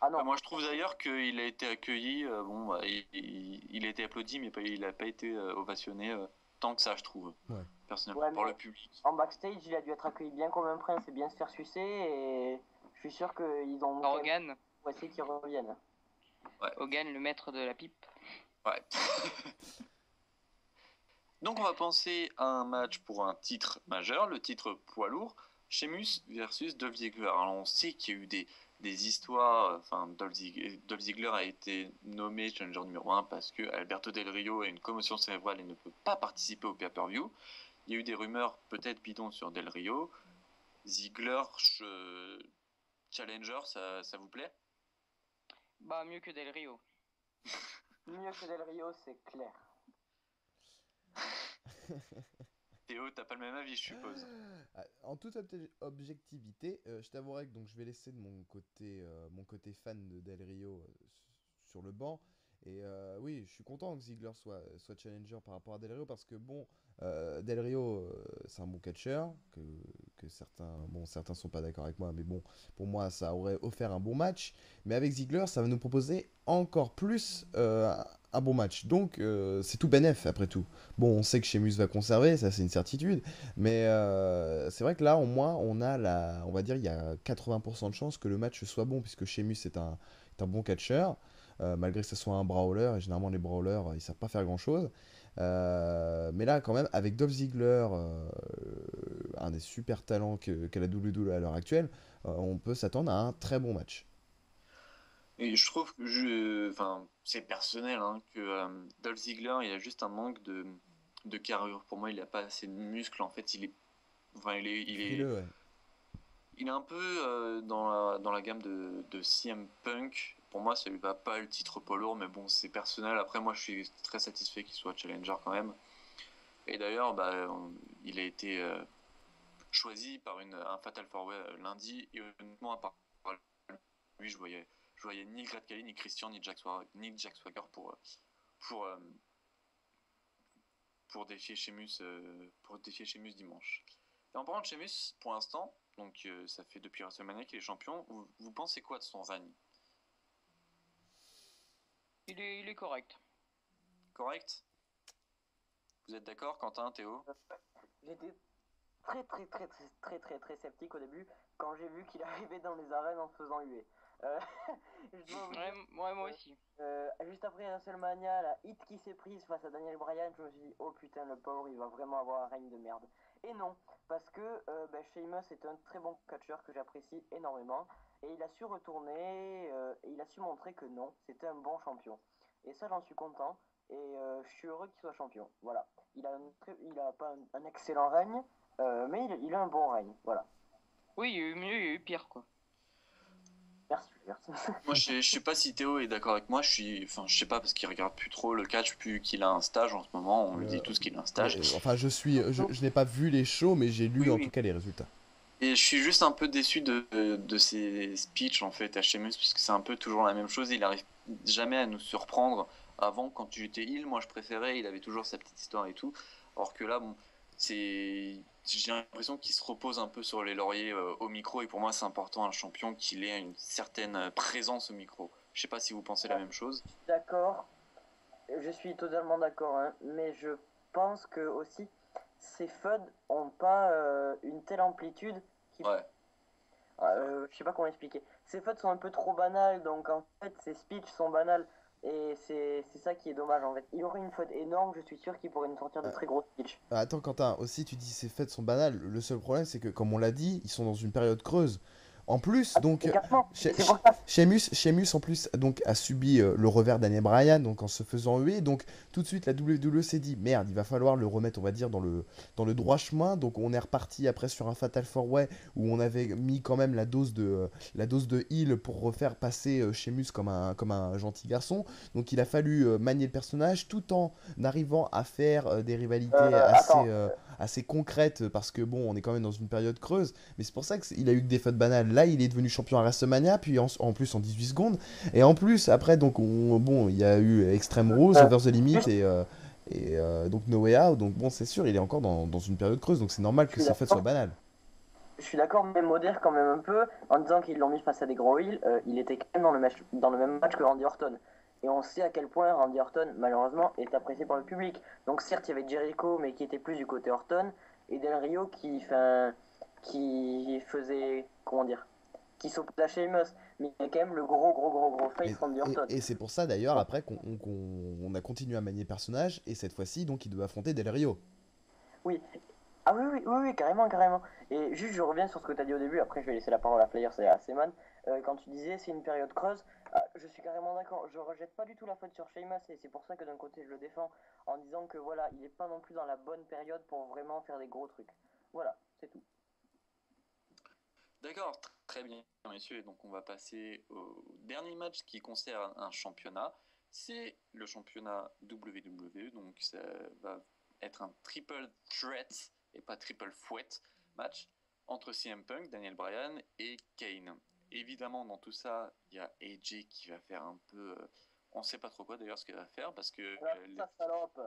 Ah non, Moi, je trouve d'ailleurs qu'il a été accueilli. Bon, bah, il a été applaudi, mais il a pas été ovationné tant que ça, je trouve. Ouais. Personnellement, Ouais, par mais- le public. en backstage, il a dû être accueilli bien comme un prince et bien se faire sucer. Et je suis sûr qu'ils ont quand même Hogan, essayé qu'il revienne. Hogan, le maître de la pipe. Ouais. Donc, on va penser à un match pour un titre majeur, le titre poids lourd, Sheamus versus Dolph Ziggler. Alors, on sait qu'il y a eu des histoires. Enfin, Dolph Ziggler a été nommé challenger numéro 1 parce que Alberto Del Rio a une commotion cérébrale et ne peut pas participer au pay-per-view. Il y a eu des rumeurs peut-être bidons sur Del Rio. Ziggler, challenger, ça vous plaît? Bah, mieux que Del Rio. Mieux que Del Rio, c'est clair. Théo, t'as pas le même avis, je suppose. En toute objectivité, je t'avouerai que donc, je vais laisser de mon côté fan de Del Rio sur le banc. Et oui, je suis content que Ziggler soit challenger par rapport à Del Rio parce que bon, Del Rio, c'est un bon catcheur, que certains sont pas d'accord avec moi, mais bon, pour moi, ça aurait offert un bon match. Mais avec Ziggler, ça va nous proposer encore plus un bon match. Donc, c'est tout bénef après tout. Bon, on sait que Sheamus va conserver, ça c'est une certitude, mais c'est vrai que là, au moins, on va dire, il y a 80% de chances que le match soit bon, puisque Sheamus est un bon catcheur. Malgré que ce soit un brawler, et généralement les brawlers ils savent pas faire grand chose. Mais là, quand même, avec Dolph Ziggler, un des super talents qu'a la WWE à l'heure actuelle, on peut s'attendre à un très bon match. Et je trouve que enfin, c'est personnel, hein, que Dolph Ziggler, il a juste un manque de carrure. Pour moi, il a pas assez de muscles. En fait, il est Enfin, Frileux, ouais. il est un peu dans la gamme de CM Punk. Pour moi, ça lui va pas le titre poids lourd, mais bon, c'est personnel. Après, moi, je suis très satisfait qu'il soit challenger quand même. Et d'ailleurs, il a été choisi par un Fatal 4-Way lundi. Et honnêtement, à part lui, je voyais ni Great Khali, ni Christian, ni Jack Swagger pour, euh, pour défier Sheamus dimanche. Et en parlant de Sheamus, pour l'instant, donc ça fait depuis WrestleMania qu'il est champion, vous pensez quoi de son règne? Il est correct. Correct? Vous êtes d'accord, Quentin, Théo? J'étais très sceptique au début quand j'ai vu qu'il arrivait dans les arènes en se faisant huer. Je dois vous dire, Moi aussi. juste après WrestleMania, la hit qui s'est prise face à Daniel Bryan, je me suis dit, oh putain, le pauvre, il va vraiment avoir un règne de merde. Et non, parce que Sheamus est un très bon catcheur que j'apprécie énormément, et il a su retourner, et il a su montrer que non, c'était un bon champion. Et ça, j'en suis content, et je suis heureux qu'il soit champion. Voilà. Il a pas un excellent règne, mais il a un bon règne. Voilà. Oui, il y a eu mieux, il y a eu pire, quoi. Merci. Moi, je sais pas si Théo est d'accord avec moi. Je sais pas parce qu'il regarde plus trop le catch, plus qu'il a un stage en ce moment. On lui dit tous qu'il a un stage. Enfin, je n'ai pas vu les shows, mais j'ai lu en tout cas les résultats. Et je suis juste un peu déçu de ses speeches en fait à Sheamus, puisque c'est un peu toujours la même chose. Il arrive jamais à nous surprendre. Avant, quand tu étais heel, moi je préférais. Il avait toujours sa petite histoire et tout. Alors que là, bon, j'ai l'impression qu'il se repose un peu sur les lauriers au micro. Et pour moi, c'est important un champion qu'il ait une certaine présence au micro. Je sais pas si vous pensez la même chose. D'accord. Je suis totalement d'accord, hein, mais je pense que aussi ces FUD ont pas une telle amplitude qui. Ouais. Je sais pas comment expliquer. Ces FUD sont un peu trop banales, donc en fait ces speeches sont banales. Et c'est ça qui est dommage en fait. Il aurait une FUD énorme, je suis sûr qu'il pourrait nous sortir de très gros speeches. Attends, Quentin, aussi tu dis ces fêtes sont banales. Le seul problème, c'est que, comme on l'a dit, ils sont dans une période creuse. En plus, donc, Sheamus en plus donc a subi le revers d'Daniel Bryan donc en se faisant huer. Donc tout de suite la WWE s'est dit merde, il va falloir le remettre, on va dire, dans le droit chemin. Donc on est reparti après sur un Fatal 4-Way où on avait mis quand même la dose de heal pour refaire passer Sheamus comme un gentil garçon. Donc il a fallu manier le personnage tout en arrivant à faire des rivalités assez concrètes parce que bon, on est quand même dans une période creuse. Mais c'est pour ça qu'il a eu que des fautes banales. Là, il est devenu champion à WrestleMania, puis en plus en 18 secondes. Et en plus, après, donc, bon, il y a eu Extreme Rules, Over the Limit et donc No Way Out. Donc bon, c'est sûr, il est encore dans une période creuse. Donc c'est normal que ses fautes soient banales. Je suis d'accord, mais modère quand même un peu en disant qu'ils l'ont mis face à des gros heels. Il était quand même dans le même match que Randy Orton. Et on sait à quel point Randy Orton, malheureusement, est apprécié par le public. Donc certes, il y avait Jericho, mais qui était plus du côté Orton, et Del Rio qui faisait, comment dire, qui s'opposait à Sheamus. Mais il y a quand même le gros face Randy Orton. Et c'est pour ça d'ailleurs après qu'on a continué à manier le personnage et cette fois-ci donc il doit affronter Del Rio. Oui. Ah oui, carrément. Et juste, je reviens sur ce que tu as dit au début, après je vais laisser la parole à Flyers et à Seaman. Quand tu disais c'est une période creuse, je suis carrément d'accord. Je rejette pas du tout la faute sur Sheamus et c'est pour ça que d'un côté je le défends en disant que voilà, il est pas non plus dans la bonne période pour vraiment faire des gros trucs. Voilà, c'est tout. D'accord, très bien, messieurs. Donc, on va passer au dernier match qui concerne un championnat. C'est le championnat WWE. Donc, ça va être un triple threat et pas triple fouet match entre CM Punk, Daniel Bryan et Kane. Évidemment, dans tout ça, il y a AJ qui va faire un peu. On ne sait pas trop quoi d'ailleurs ce qu'elle va faire parce que. Ça salope.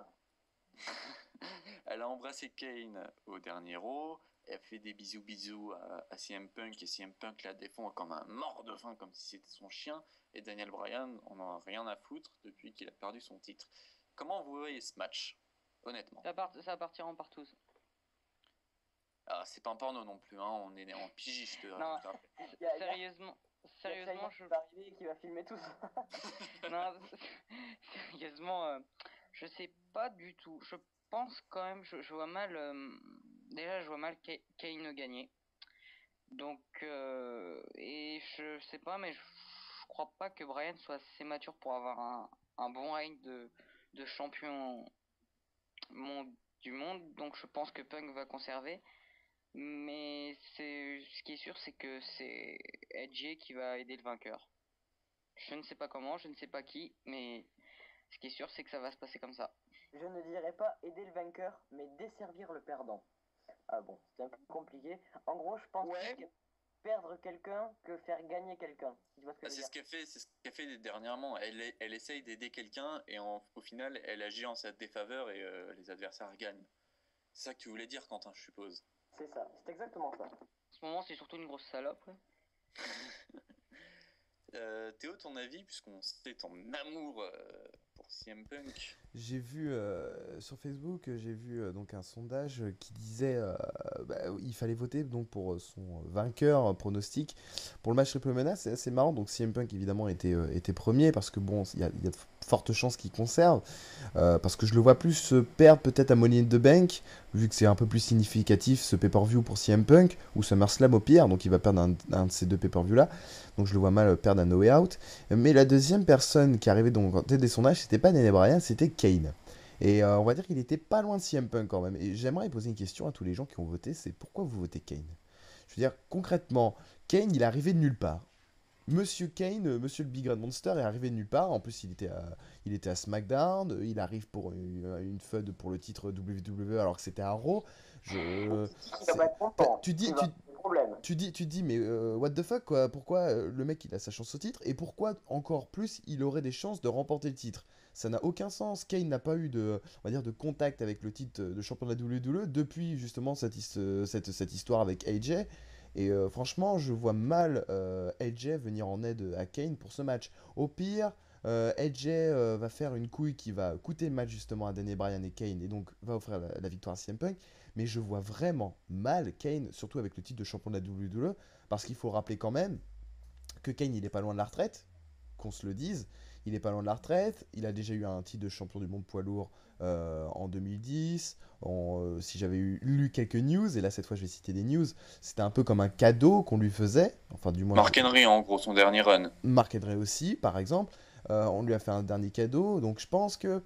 Elle a embrassé Kane au dernier Raw. Elle fait des bisous à CM Punk et CM Punk la défend comme un mort de faim, comme si c'était son chien. Et Daniel Bryan en a rien à foutre depuis qu'il a perdu son titre. Comment vous voyez ce match, honnêtement? Ça va partir en partouze. Ah, c'est pas un porno non plus, hein. On est en pigiste. Non, sérieusement, je vais arriver et qui va filmer tout ça. Non, sérieusement, je sais pas du tout. Je pense quand même, je vois mal. Déjà, je vois mal Kane gagner. Donc, et je sais pas, mais je crois pas que Bryan soit assez mature pour avoir un bon règne de champion du monde. Donc, je pense que Punk va conserver. Mais ce qui est sûr, c'est que c'est Edge qui va aider le vainqueur. Je ne sais pas comment, je ne sais pas qui, mais ce qui est sûr, c'est que ça va se passer comme ça. Je ne dirais pas aider le vainqueur, mais desservir le perdant. Ah bon, c'est un peu compliqué. En gros, je pense Ouais. plus que perdre quelqu'un que faire gagner quelqu'un. Si tu vois ce que je veux C'est dire. ce qu'elle fait dernièrement. Elle essaye d'aider quelqu'un et au final, elle agit en sa défaveur et les adversaires gagnent. C'est ça que tu voulais dire, Quentin, je suppose. C'est ça, c'est exactement ça. En ce moment, c'est surtout une grosse salope. Ouais. Théo, ton avis, puisqu'on sait ton amour pour CM Punk. J'ai vu sur Facebook, j'ai vu donc un sondage qui disait il fallait voter donc pour son vainqueur pronostic pour le match Triple Menace. C'est assez marrant. Donc CM Punk évidemment était premier parce que bon, il y a de fortes chances qu'il conserve. Parce que je le vois plus se perdre peut-être à Money in the Bank, vu que c'est un peu plus significatif ce pay-per-view pour CM Punk, ou SummerSlam au pire, donc il va perdre un de ces deux pay-per-view là, donc je le vois mal perdre un No Way Out. Mais la deuxième personne qui arrivait donc en tête des sondages, c'était pas Daniel Bryan, c'était Kane. Et on va dire qu'il était pas loin de CM Punk quand même. Et j'aimerais poser une question à tous les gens qui ont voté, c'est pourquoi vous votez Kane? Je veux dire, concrètement, Kane, il est arrivé de nulle part. Monsieur Kane, Monsieur le Big Red Monster est arrivé de nulle part. En plus, il était à SmackDown. Il arrive pour une feud pour le titre WWE alors que c'était à Raw. Il C'est- va pas être content. tu dis, Il va tu, avoir des problèmes. tu dis, mais what the fuck, quoi? Pourquoi le mec il a sa chance au titre et pourquoi encore plus il aurait des chances de remporter le titre? Ça n'a aucun sens. Kane n'a pas eu on va dire, de contact avec le titre de champion de la WWE depuis justement cette histoire avec AJ. Et franchement, je vois mal AJ venir en aide à Kane pour ce match. Au pire, AJ va faire une couille qui va coûter le match justement à Daniel Bryan et Kane et donc va offrir la victoire à CM Punk. Mais je vois vraiment mal Kane, surtout avec le titre de champion de la WWE, parce qu'il faut rappeler quand même que Kane il est pas loin de la retraite, qu'on se le dise. Il est pas loin de la retraite. Il a déjà eu un titre de champion du monde poids lourd en 2010. Si j'avais lu quelques news, et là cette fois je vais citer des news, c'était un peu comme un cadeau qu'on lui faisait. Enfin, du moins. Mark Henry, en gros, son dernier run. Mark Henry aussi, par exemple. On lui a fait un dernier cadeau, donc je pense que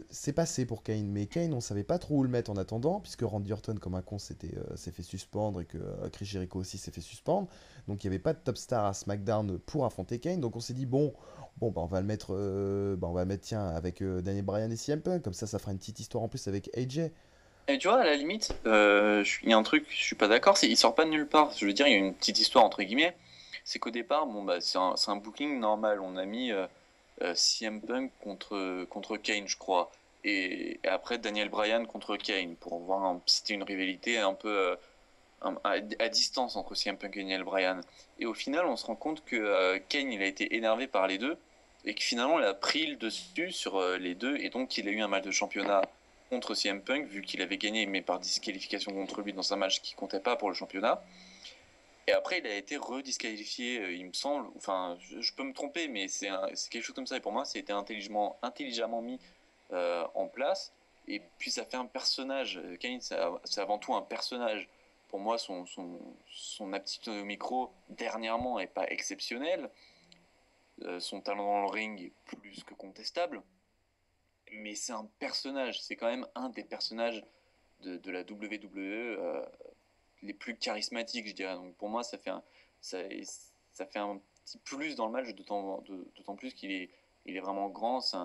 c'est passé pour Kane. Mais Kane, on savait pas trop où le mettre en attendant, puisque Randy Orton, comme un con, s'est fait suspendre et que Chris Jericho aussi s'est fait suspendre. Donc il n'y avait pas de top star à SmackDown pour affronter Kane. Donc on s'est dit, bah, on va le mettre, tiens, avec Daniel Bryan et CM Punk, comme ça fera une petite histoire en plus avec AJ. Et tu vois, à la limite, il y a un truc, je suis pas d'accord, il sort pas de nulle part. Je veux dire, il y a une petite histoire entre guillemets. C'est qu'au départ, bon, bah, c'est un booking normal. On a mis CM Punk contre Kane, je crois. Et après, Daniel Bryan contre Kane, pour voir si c'était une rivalité un peu à distance entre CM Punk et Daniel Bryan. Et au final, on se rend compte que Kane, il a été énervé par les deux. Et que finalement, il a pris le dessus sur les deux. Et donc, il a eu un match de championnat contre CM Punk, vu qu'il avait gagné, mais par disqualification contre lui dans un match qui comptait pas pour le championnat. Et après, il a été redisqualifié, il me semble. Enfin, je peux me tromper, mais c'est quelque chose comme ça. Et pour moi, ça a été intelligemment mis en place. Et puis, ça fait un personnage. Kane, c'est avant tout un personnage. Pour moi, son aptitude au micro, dernièrement, n'est pas exceptionnelle. Son talent dans le ring est plus que contestable. Mais c'est un personnage. C'est quand même un des personnages de la WWE les plus charismatiques, je dirais. Donc pour moi, ça fait un petit plus dans le match, d'autant plus il est vraiment grand. C'est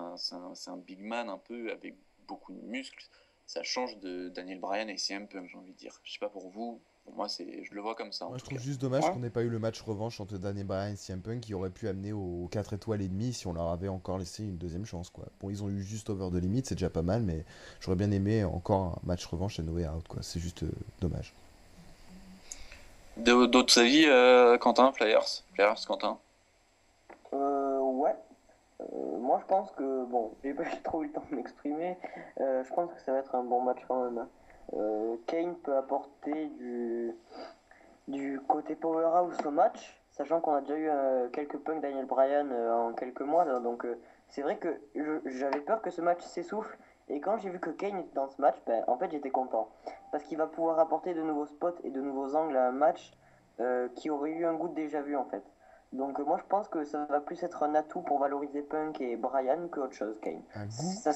un big man un peu avec beaucoup de muscles. Ça change de Daniel Bryan et CM Punk, j'ai envie de dire. Je sais pas pour vous, pour moi, je le vois comme ça. Moi, je trouve juste dommage qu'on n'ait pas eu le match revanche entre Daniel Bryan et CM Punk qui aurait pu amener aux 4 étoiles et demie si on leur avait encore laissé une deuxième chance, quoi. Bon, ils ont eu juste over de limite, c'est déjà pas mal, mais j'aurais bien aimé encore un match revanche à No Way Out, quoi. C'est juste dommage. D'autres avis, Quentin, Flyers, Quentin. Ouais. Moi, je pense que, bon, j'ai pas trop eu le temps de m'exprimer. Je pense que ça va être un bon match quand même. Hein. Kane peut apporter du côté powerhouse au match, sachant qu'on a déjà eu quelques punks Daniel Bryan en quelques mois. Là, donc, c'est vrai que j'avais peur que ce match s'essouffle. Et quand j'ai vu que Kane était dans ce match, ben, en fait, j'étais content. Parce qu'il va pouvoir apporter de nouveaux spots et de nouveaux angles à un match qui aurait eu un goût de déjà vu, en fait. Donc moi je pense que ça va plus être un atout pour valoriser Punk et Bryan que autre chose, Kane. Un goût, Ça,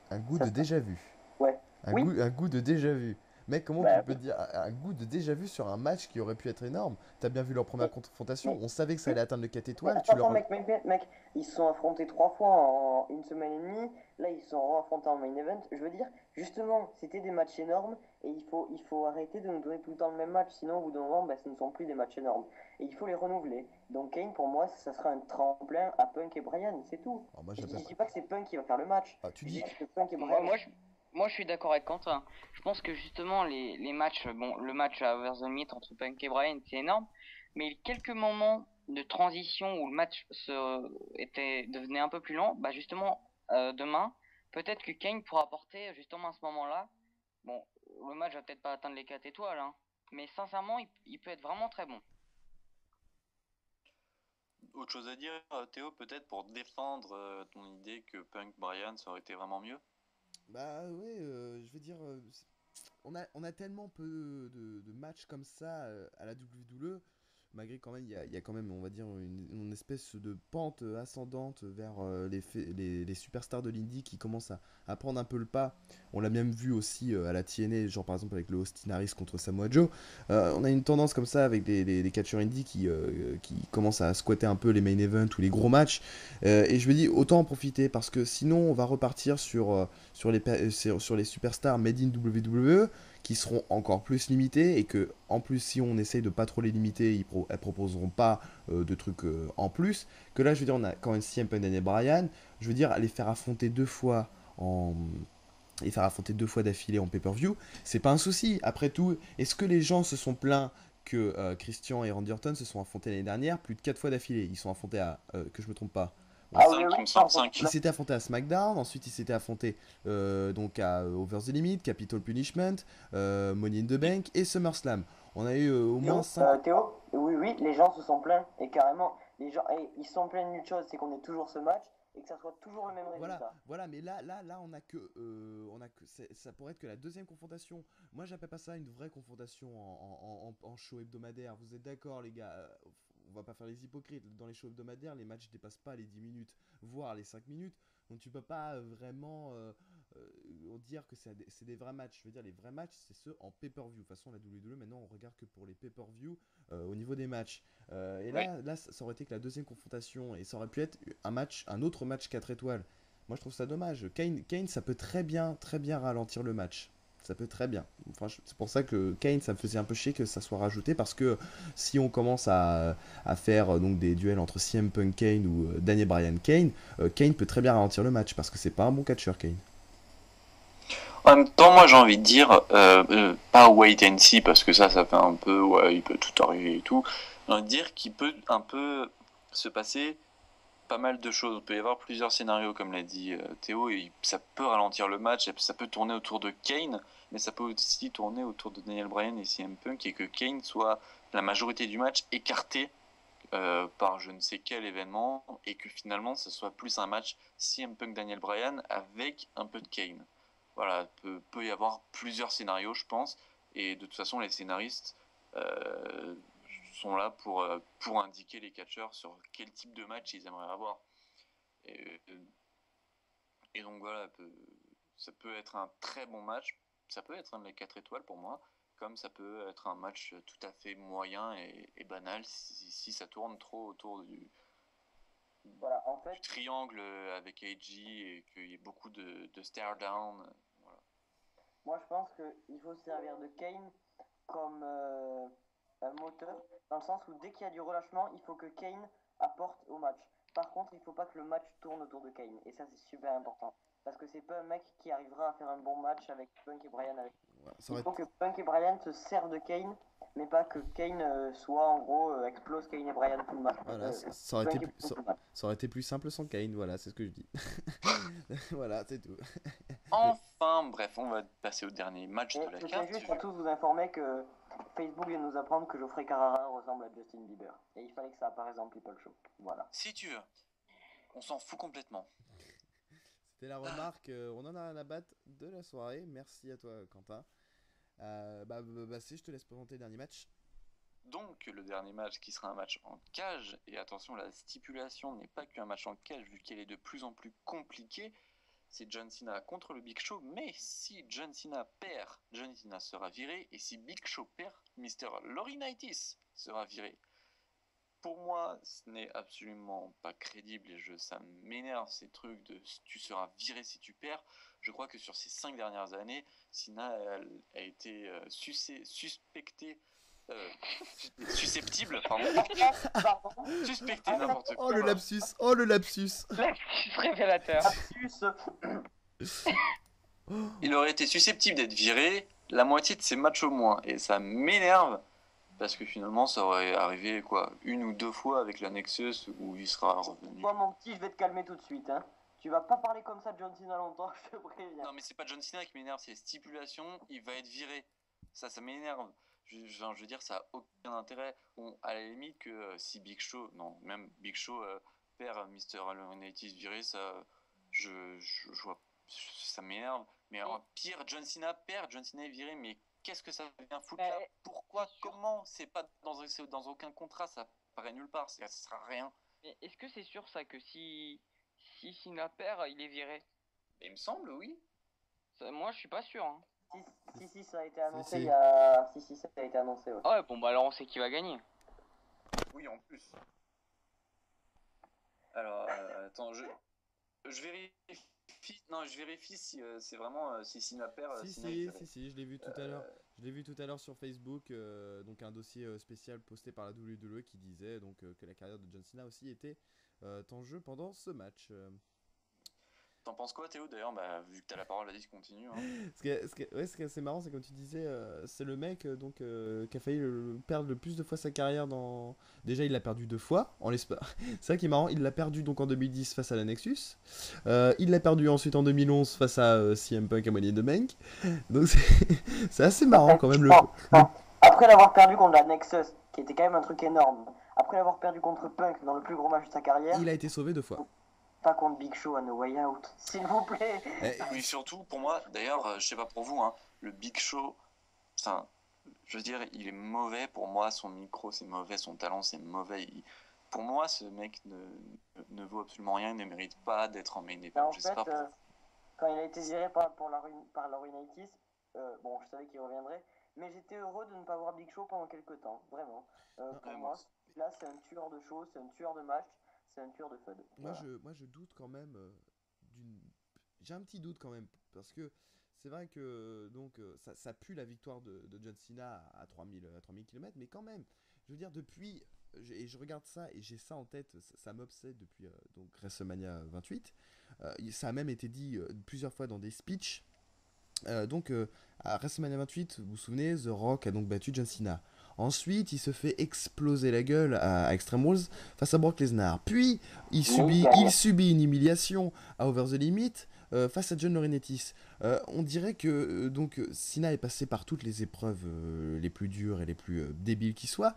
un goût ça- de déjà vu. ouais. Oui. Un goût de déjà vu. Mec, comment Bah, tu peux dire un goût de déjà vu sur un match qui aurait pu être énorme? T'as bien vu leur première confrontation, on savait que ça allait atteindre le 4 mais étoiles, tu attends, leur... mec, ils se sont affrontés 3 fois en une semaine et demie. Là, ils se sont affrontés en main event. Je veux dire, justement, c'était des matchs énormes et il faut arrêter de nous donner tout le temps le même match. Sinon, au bout d'un moment, bah, ce ne sont plus des matchs énormes. Et il faut les renouveler. Donc, Kane, pour moi, ça sera un tremplin à Punk et Bryan, c'est tout. Alors moi, Je j'appelle dis pas que c'est Punk qui va faire le match. Ah, tu Je dis dis... que Punk et Moi, Bryan. moi, je suis d'accord avec Quentin. Je pense que justement, les matchs, bon, le match à Over the Limit entre Punk et Bryan, c'est énorme. Mais quelques moments de transition où le match devenait un peu plus lent, bah justement, demain, peut-être que Kane pourra apporter justement à ce moment-là. Bon, le match va peut-être pas atteindre les 4 étoiles, hein, mais sincèrement, il peut être vraiment très bon. Autre chose à dire, Théo, peut-être pour défendre ton idée que Punk Bryan, ça aurait été vraiment mieux? Bah ouais, je veux dire, on a tellement peu de matchs comme ça à la WWE, malgré quand même, il y a quand même, on va dire, une espèce de pente ascendante vers les superstars de l'indie qui commencent à prendre un peu le pas. On l'a même vu aussi à la TNA, genre par exemple avec le Austin Harris contre Samoa Joe. On a une tendance comme ça avec des catcheurs indie qui commencent à squatter un peu les main events ou les gros matchs. Et je me dis, autant en profiter parce que sinon on va repartir sur les superstars made in WWE qui seront encore plus limitées et que en plus si on essaye de pas trop les limiter elles proposeront pas de trucs en plus, que là je veux dire on a quand même CM Punk et Bryan, je veux dire les faire affronter deux fois en les faire affronter deux fois d'affilée en pay-per-view, c'est pas un souci. Après tout, est-ce que les gens se sont plaints que Christian et Randy Orton se sont affrontés l'année dernière plus de 4 fois d'affilée? Ils sont affrontés à que je me trompe pas. Ah oui, 5, oui, il me semble, non, 5. Ils s'étaient affrontés à SmackDown, ensuite ils s'étaient affrontés donc à Over the Limit, Capital Punishment, Money in the Bank et SummerSlam. On a eu au moins 5... Théo, oui, les gens se sont plaints et carrément, les gens, ils se sont plaints d'une chose, c'est qu'on ait toujours ce match et que ça soit toujours le même Voilà, résultat. voilà, mais là, on a que, ça pourrait être que la deuxième confrontation. Moi, j'appelle pas ça une vraie confrontation en show hebdomadaire. Vous êtes d'accord, les gars? On va pas faire les hypocrites. Dans les shows hebdomadaires, les matchs dépassent pas les 10 minutes, voire les 5 minutes. Donc, tu peux pas vraiment dire que c'est des vrais matchs. Je veux dire, les vrais matchs, c'est ceux en pay-per-view. De toute façon, la WWE, maintenant, on regarde que pour les pay-per-view au niveau des matchs. Et là, ça aurait été que la deuxième confrontation, et ça aurait pu être un autre match 4 étoiles. Moi, je trouve ça dommage. Kane, ça peut très bien ralentir le match. Ça peut très bien. Enfin, c'est pour ça que Kane, ça me faisait un peu chier que ça soit rajouté parce que si on commence à faire donc des duels entre CM Punk Kane ou Daniel Bryan Kane, Kane peut très bien ralentir le match parce que c'est pas un bon catcheur Kane. En même temps, moi j'ai envie de dire, pas wait and see parce que ça fait un peu, ouais, il peut tout arriver et tout. J'ai envie de dire qu'il peut un peu se passer pas mal de choses. Il peut y avoir plusieurs scénarios, comme l'a dit Théo, et ça peut ralentir le match, ça peut tourner autour de Kane, mais ça peut aussi tourner autour de Daniel Bryan et CM Punk, et que Kane soit la majorité du match écarté par je ne sais quel événement, et que finalement ce soit plus un match CM Punk Daniel Bryan avec un peu de Kane. Voilà, peut y avoir plusieurs scénarios, je pense, et de toute façon les scénaristes sont là pour indiquer les catcheurs sur quel type de match ils aimeraient avoir. Et, et donc voilà, ça peut être un très bon match, ça peut être un des 4 étoiles pour moi, comme ça peut être un match tout à fait moyen et banal si ça tourne trop autour Voilà, en du fait, triangle avec AJ et qu'il y ait beaucoup de stare down. Voilà. moi je pense qu'il faut se servir de Kane comme un moteur, dans le sens où dès qu'il y a du relâchement, il faut que Kane apporte au match. Par contre, il ne faut pas que le match tourne autour de Kane, et ça c'est super important. Parce que c'est pas un mec qui arrivera à faire un bon match avec Punk et Bryan avec. Voilà, Il faut que Punk et Bryan se servent de Kane, mais pas que Kane soit en gros explose Kane et Bryan tout le match. voilà, ça aurait été plus simple sans Kane, voilà, c'est ce que je dis. Voilà, c'est tout. Enfin, bref, on va passer au dernier match de la Je tiens carte. juste à tous vous informer que Facebook vient de nous apprendre que Geoffrey Carrara ressemble à Justin Bieber. Et il fallait que ça apparaisse dans People Show. Voilà. Si tu veux, on s'en fout complètement. C'était la remarque, on en a rien à battre de la soirée. Merci à toi, Quentin. Je te laisse présenter le dernier match. Donc le dernier match qui sera un match en cage, et attention, la stipulation n'est pas qu'un match en cage vu qu'elle est de plus en plus compliquée, c'est John Cena contre le Big Show, mais si John Cena perd, John Cena sera viré, et si Big Show perd, Mr. Laurinaitis sera viré. Pour moi, ce n'est absolument pas crédible et ça m'énerve ces trucs de tu seras viré si tu perds. Je crois que sur ces 5 dernières années, Cena a été suspecté, susceptible, pardon, suspecté n'importe quoi. Oh le lapsus, oh le lapsus. Lapsus révélateur. Il aurait été susceptible d'être viré la moitié de ses matchs au moins, et ça m'énerve. Parce que finalement, ça aurait arrivé quoi, 1 ou 2 fois avec la Nexus où il sera revenu. Toi, mon petit, je vais te calmer tout de suite. Hein. Tu vas pas parler comme ça de John Cena longtemps, je te préviens. Non, mais c'est pas John Cena qui m'énerve, c'est les stipulations, il va être viré. Ça m'énerve. Je veux dire, ça a aucun intérêt. Bon, à la limite que si Big Show, non, même Big Show perd Mr. Laurinaitis viré, ça, je vois, ça m'énerve. Mais pire, John Cena perd, John Cena est viré, mais qu'est-ce que ça vient foutre là? Pourquoi? Comment? C'est pas dans aucun contrat, ça paraît nulle part, ça sert à rien. Mais est-ce que c'est sûr ça que si Cena perd, il est viré? Il me semble, oui. Moi, je suis pas sûr. Hein. Si, ça a été annoncé Si. il y a... Si, ça a été annoncé, ouais. Ouais, bon, bah alors on sait qui va gagner. Oui, en plus. Alors, attends, je vérifie. Non, je vérifie si c'est vraiment si Cena perd. Cena est viré. Si, je l'ai vu tout à l'heure. Je l'ai vu tout à l'heure sur Facebook, donc un dossier spécial posté par la WWE qui disait donc que la carrière de John Cena aussi était en jeu pendant ce match. T'en penses quoi, Théo? D'ailleurs, bah, vu que t'as la parole, vas-y, continue. Hein. Ce qui est assez marrant, c'est comme tu disais, c'est le mec donc qui a failli perdre le plus de fois sa carrière dans. Déjà, il l'a perdu 2 fois en l'espace. C'est ça qui est marrant, il l'a perdu donc en 2010 face à la Nexus. Il l'a perdu ensuite en 2011 face à CM Punk à Money in the Bank. Donc c'est assez marrant quand même Après l'avoir perdu contre la Nexus, qui était quand même un truc énorme. Après l'avoir perdu contre Punk dans le plus gros match de sa carrière. Il a été sauvé 2 fois. Pas contre Big Show à No Way Out, s'il vous plaît. Oui, surtout pour moi, d'ailleurs, je sais pas pour vous, hein, le Big Show, je veux dire, il est mauvais pour moi, son micro c'est mauvais, son talent c'est mauvais. Pour moi, ce mec ne vaut absolument rien, il ne mérite pas d'être en main event. En fait, quand il a été viré par Laurinaitis, bon, je savais qu'il reviendrait, mais j'étais heureux de ne pas voir Big Show pendant quelques temps, vraiment. Pour moi, là, c'est un tueur de show, c'est un tueur de match. C'est un tueur de fun. Moi, je doute quand même d'une. J'ai un petit doute quand même parce que c'est vrai que donc ça pue la victoire de John Cena à 3000 km, mais quand même, je veux dire depuis et je regarde ça et j'ai ça en tête, ça m'obsède depuis donc WrestleMania 28. Ça a même été dit plusieurs fois dans des speeches. Donc à WrestleMania 28, vous vous souvenez, The Rock a donc battu John Cena. Ensuite, il se fait exploser la gueule à Extreme Rules face à Brock Lesnar. Puis, il subit une humiliation à Over the Limit face à John Laurinaitis. On dirait que donc Cena est passé par toutes les épreuves les plus dures et les plus débiles qui soient.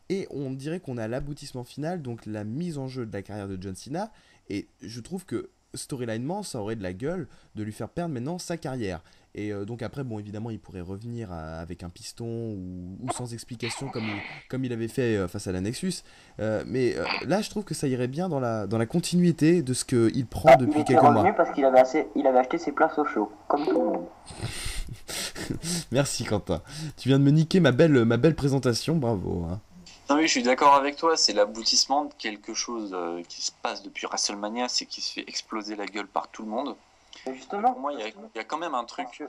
Et on dirait qu'on a l'aboutissement final, donc la mise en jeu de la carrière de John Cena. Et je trouve que storylinement, ça aurait de la gueule de lui faire perdre maintenant sa carrière. Et donc après, bon, évidemment, il pourrait revenir avec un piston ou sans explication comme il avait fait face à la Nexus. Mais là, je trouve que ça irait bien dans la continuité de ce qu'il prend depuis quelques mois. Il était revenu parce qu'il avait acheté ses places au show, comme tout le monde. Merci Quentin. Tu viens de me niquer ma belle présentation, bravo. Hein. Non, oui, je suis d'accord avec toi, c'est l'aboutissement de quelque chose qui se passe depuis WrestleMania, c'est qu'il se fait exploser la gueule par tout le monde. Justement, pour moi, il y a quand même un truc,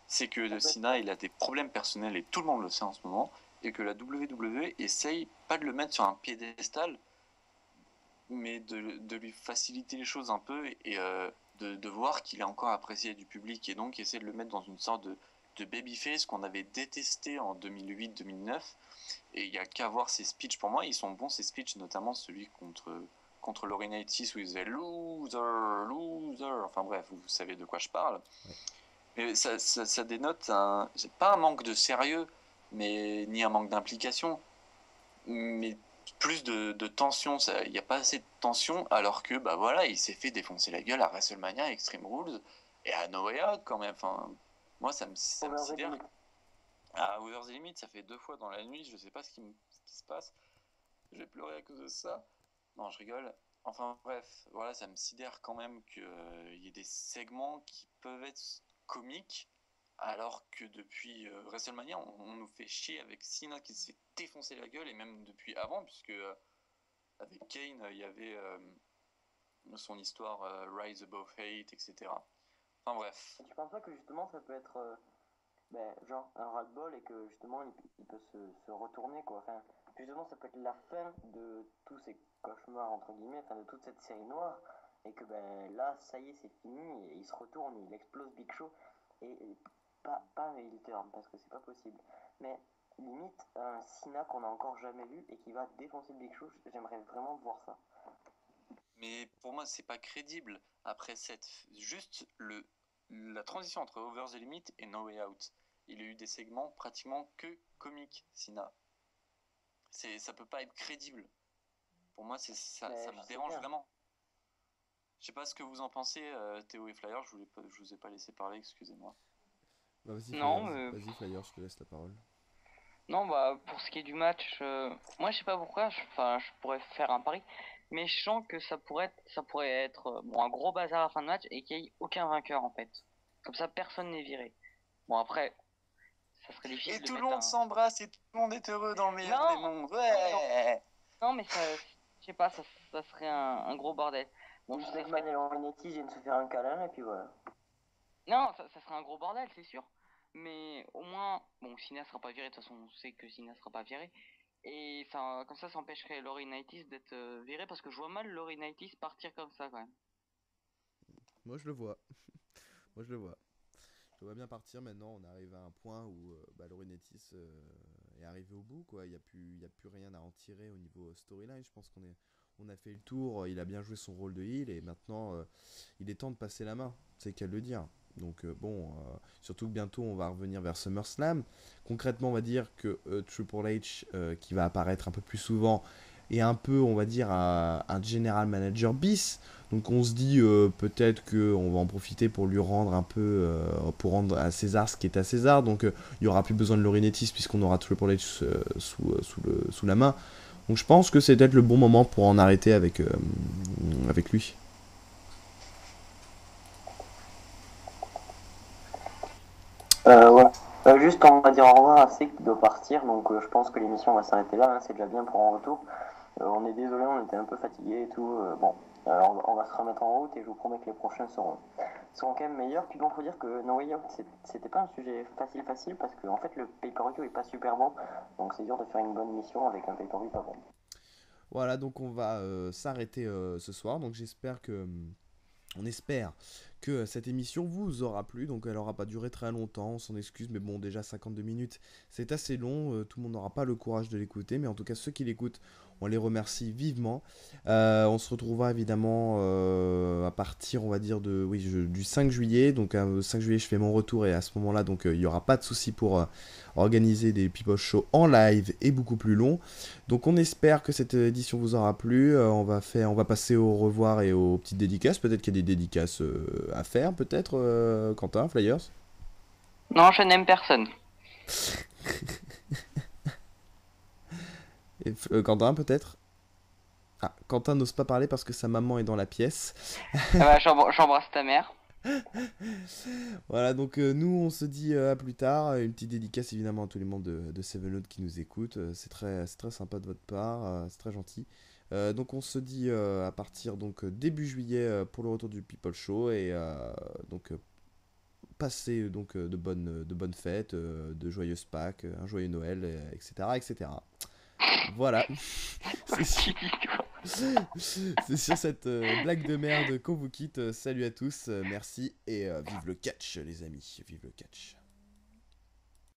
c'est que Cena, il a des problèmes personnels et tout le monde le sait en ce moment, et que la WWE essaye pas de le mettre sur un piédestal, mais de lui faciliter les choses un peu et de voir qu'il est encore apprécié du public, et donc essayer de le mettre dans une sorte de babyface qu'on avait détesté en 2008-2009. Et il n'y a qu'à voir ses speeches. Pour moi, ils sont bons, ces speeches, notamment celui contre Laurinaitis où il disait loser. Enfin bref, vous savez de quoi je parle. Mais ça dénote c'est pas un manque de sérieux, mais ni un manque d'implication, mais plus de tension. Il n'y a pas assez de tension, alors que bah voilà, il s'est fait défoncer la gueule à WrestleMania, Extreme Rules et à No Way Out quand même. Enfin, moi, ça me sidère. À Over the Limit, ça fait 2 fois dans la nuit, je sais pas ce qui se passe. Je vais pleurer à cause de ça. Non, je rigole. Enfin bref, voilà, ça me sidère quand même qu'il y ait des segments qui peuvent être comiques, alors que depuis WrestleMania, on nous fait chier avec Cena qui s'est défoncé la gueule, et même depuis avant, puisque avec Kane, il y avait son histoire Rise Above Hate, etc. Enfin bref. Tu penses pas que justement ça peut être genre un ras-le-bol et que justement il peut se retourner quoi. Enfin, justement ça peut être la fin de tous ces cauchemars entre guillemets, enfin de toute cette série noire et que là ça y est c'est fini et il se retourne, il explose Big Show et pas un heel turn parce que c'est pas possible. Mais limite un Cena qu'on a encore jamais vu et qui va défoncer Big Show, j'aimerais vraiment voir ça. Mais pour moi, c'est pas crédible. Après juste la transition entre Over the Limit et No Way Out. Il a eu des segments pratiquement que comiques, Cena. Ça peut pas être crédible. Pour moi, ça me dérange vraiment. Je sais pas ce que vous en pensez, Théo et Flyer. Je vous ai pas laissé parler, excusez-moi. Bah, vas-y, Non, vas-y, Flyer, je te laisse la parole. Non, bah, pour ce qui est du match, moi, je sais pas pourquoi, je pourrais faire un pari, mais je sens que ça pourrait être un gros bazar à la fin de match et qu'il n'y ait aucun vainqueur, en fait. Comme ça, personne n'est viré. Bon, après, ça serait difficile Et de tout le mettre monde s'embrasse et tout le monde est heureux dans le meilleur des mondes. Ouais. Non, mais ça, je sais pas, ça serait un gros bordel. Bon, Bon, ça Stegman serait... et Laurinaitis viennent se faire un câlin et puis voilà. Non, ça serait un gros bordel, c'est sûr. Mais au moins, bon, Cena sera pas viré, de toute façon, on sait que Cena sera pas viré. Et ça, comme ça empêcherait Laurinaitis d'être viré, parce que je vois mal Laurinaitis partir comme ça, quand même. Moi, je le vois. Moi, je le vois. Je le vois bien partir. Maintenant, on arrive à un point où Laurinaitis est arrivé au bout, quoi. Il y a plus rien à en tirer au niveau storyline. Je pense on a fait le tour. Il a bien joué son rôle de heel et maintenant, il est temps de passer la main. C'est qu'à le dire. Donc surtout que bientôt on va revenir vers SummerSlam. Concrètement, on va dire que Triple H, qui va apparaître un peu plus souvent, est un peu, on va dire, un general manager bis. Donc on se dit peut-être qu'on va en profiter pour lui rendre un peu, pour rendre à César ce qui est à César. Donc il n'y aura plus besoin de Laurinaitis puisqu'on aura Triple H sous la main. Donc je pense que c'est peut-être le bon moment pour en arrêter avec lui. Ouais. Juste, on va dire au revoir à Sek qui doit partir, donc je pense que l'émission va s'arrêter là, hein, c'est déjà bien pour un retour. On est désolé, on était un peu fatigué et tout. On va se remettre en route et je vous promets que les prochains seront quand même meilleurs. Puis bon, faut dire que No Way Out, c'était pas un sujet facile parce que en fait le pay-per-view est pas super bon, donc c'est dur de faire une bonne émission avec un pay-per-view pas bon. Voilà, donc on va s'arrêter ce soir. Donc on espère que cette émission vous aura plu. Donc elle n'aura pas duré très longtemps, on s'en excuse. Mais bon, déjà 52 minutes, c'est assez long. Tout le monde n'aura pas le courage de l'écouter. Mais en tout cas, ceux qui l'écoutent, on les remercie vivement. On se retrouvera évidemment à partir, on va dire, du 5 juillet. Donc, 5 juillet, je fais mon retour. Et à ce moment-là, donc il n'y aura pas de souci pour organiser des People Show en live et beaucoup plus long. Donc, on espère que cette édition vous aura plu. On va passer au revoir et aux petites dédicaces. Peut-être qu'il y a des dédicaces à faire, peut-être, Quentin, Flyers. Non, je n'aime personne. Et, Quentin, peut-être. Ah, Quentin n'ose pas parler parce que sa maman est dans la pièce. J'embrasse ta mère. Voilà, donc nous on se dit à plus tard. Une petite dédicace évidemment à tous les membres de Seven Note qui nous écoutent. C'est très sympa de votre part, c'est très gentil. Donc on se dit à partir donc début juillet pour le retour du People Show et donc passez donc de bonnes fêtes, de joyeuses Pâques, un joyeux Noël, etc., etc. Voilà. C'est sur cette blague de merde qu'on vous quitte. Salut à tous, merci et vive le catch les amis, vive le catch.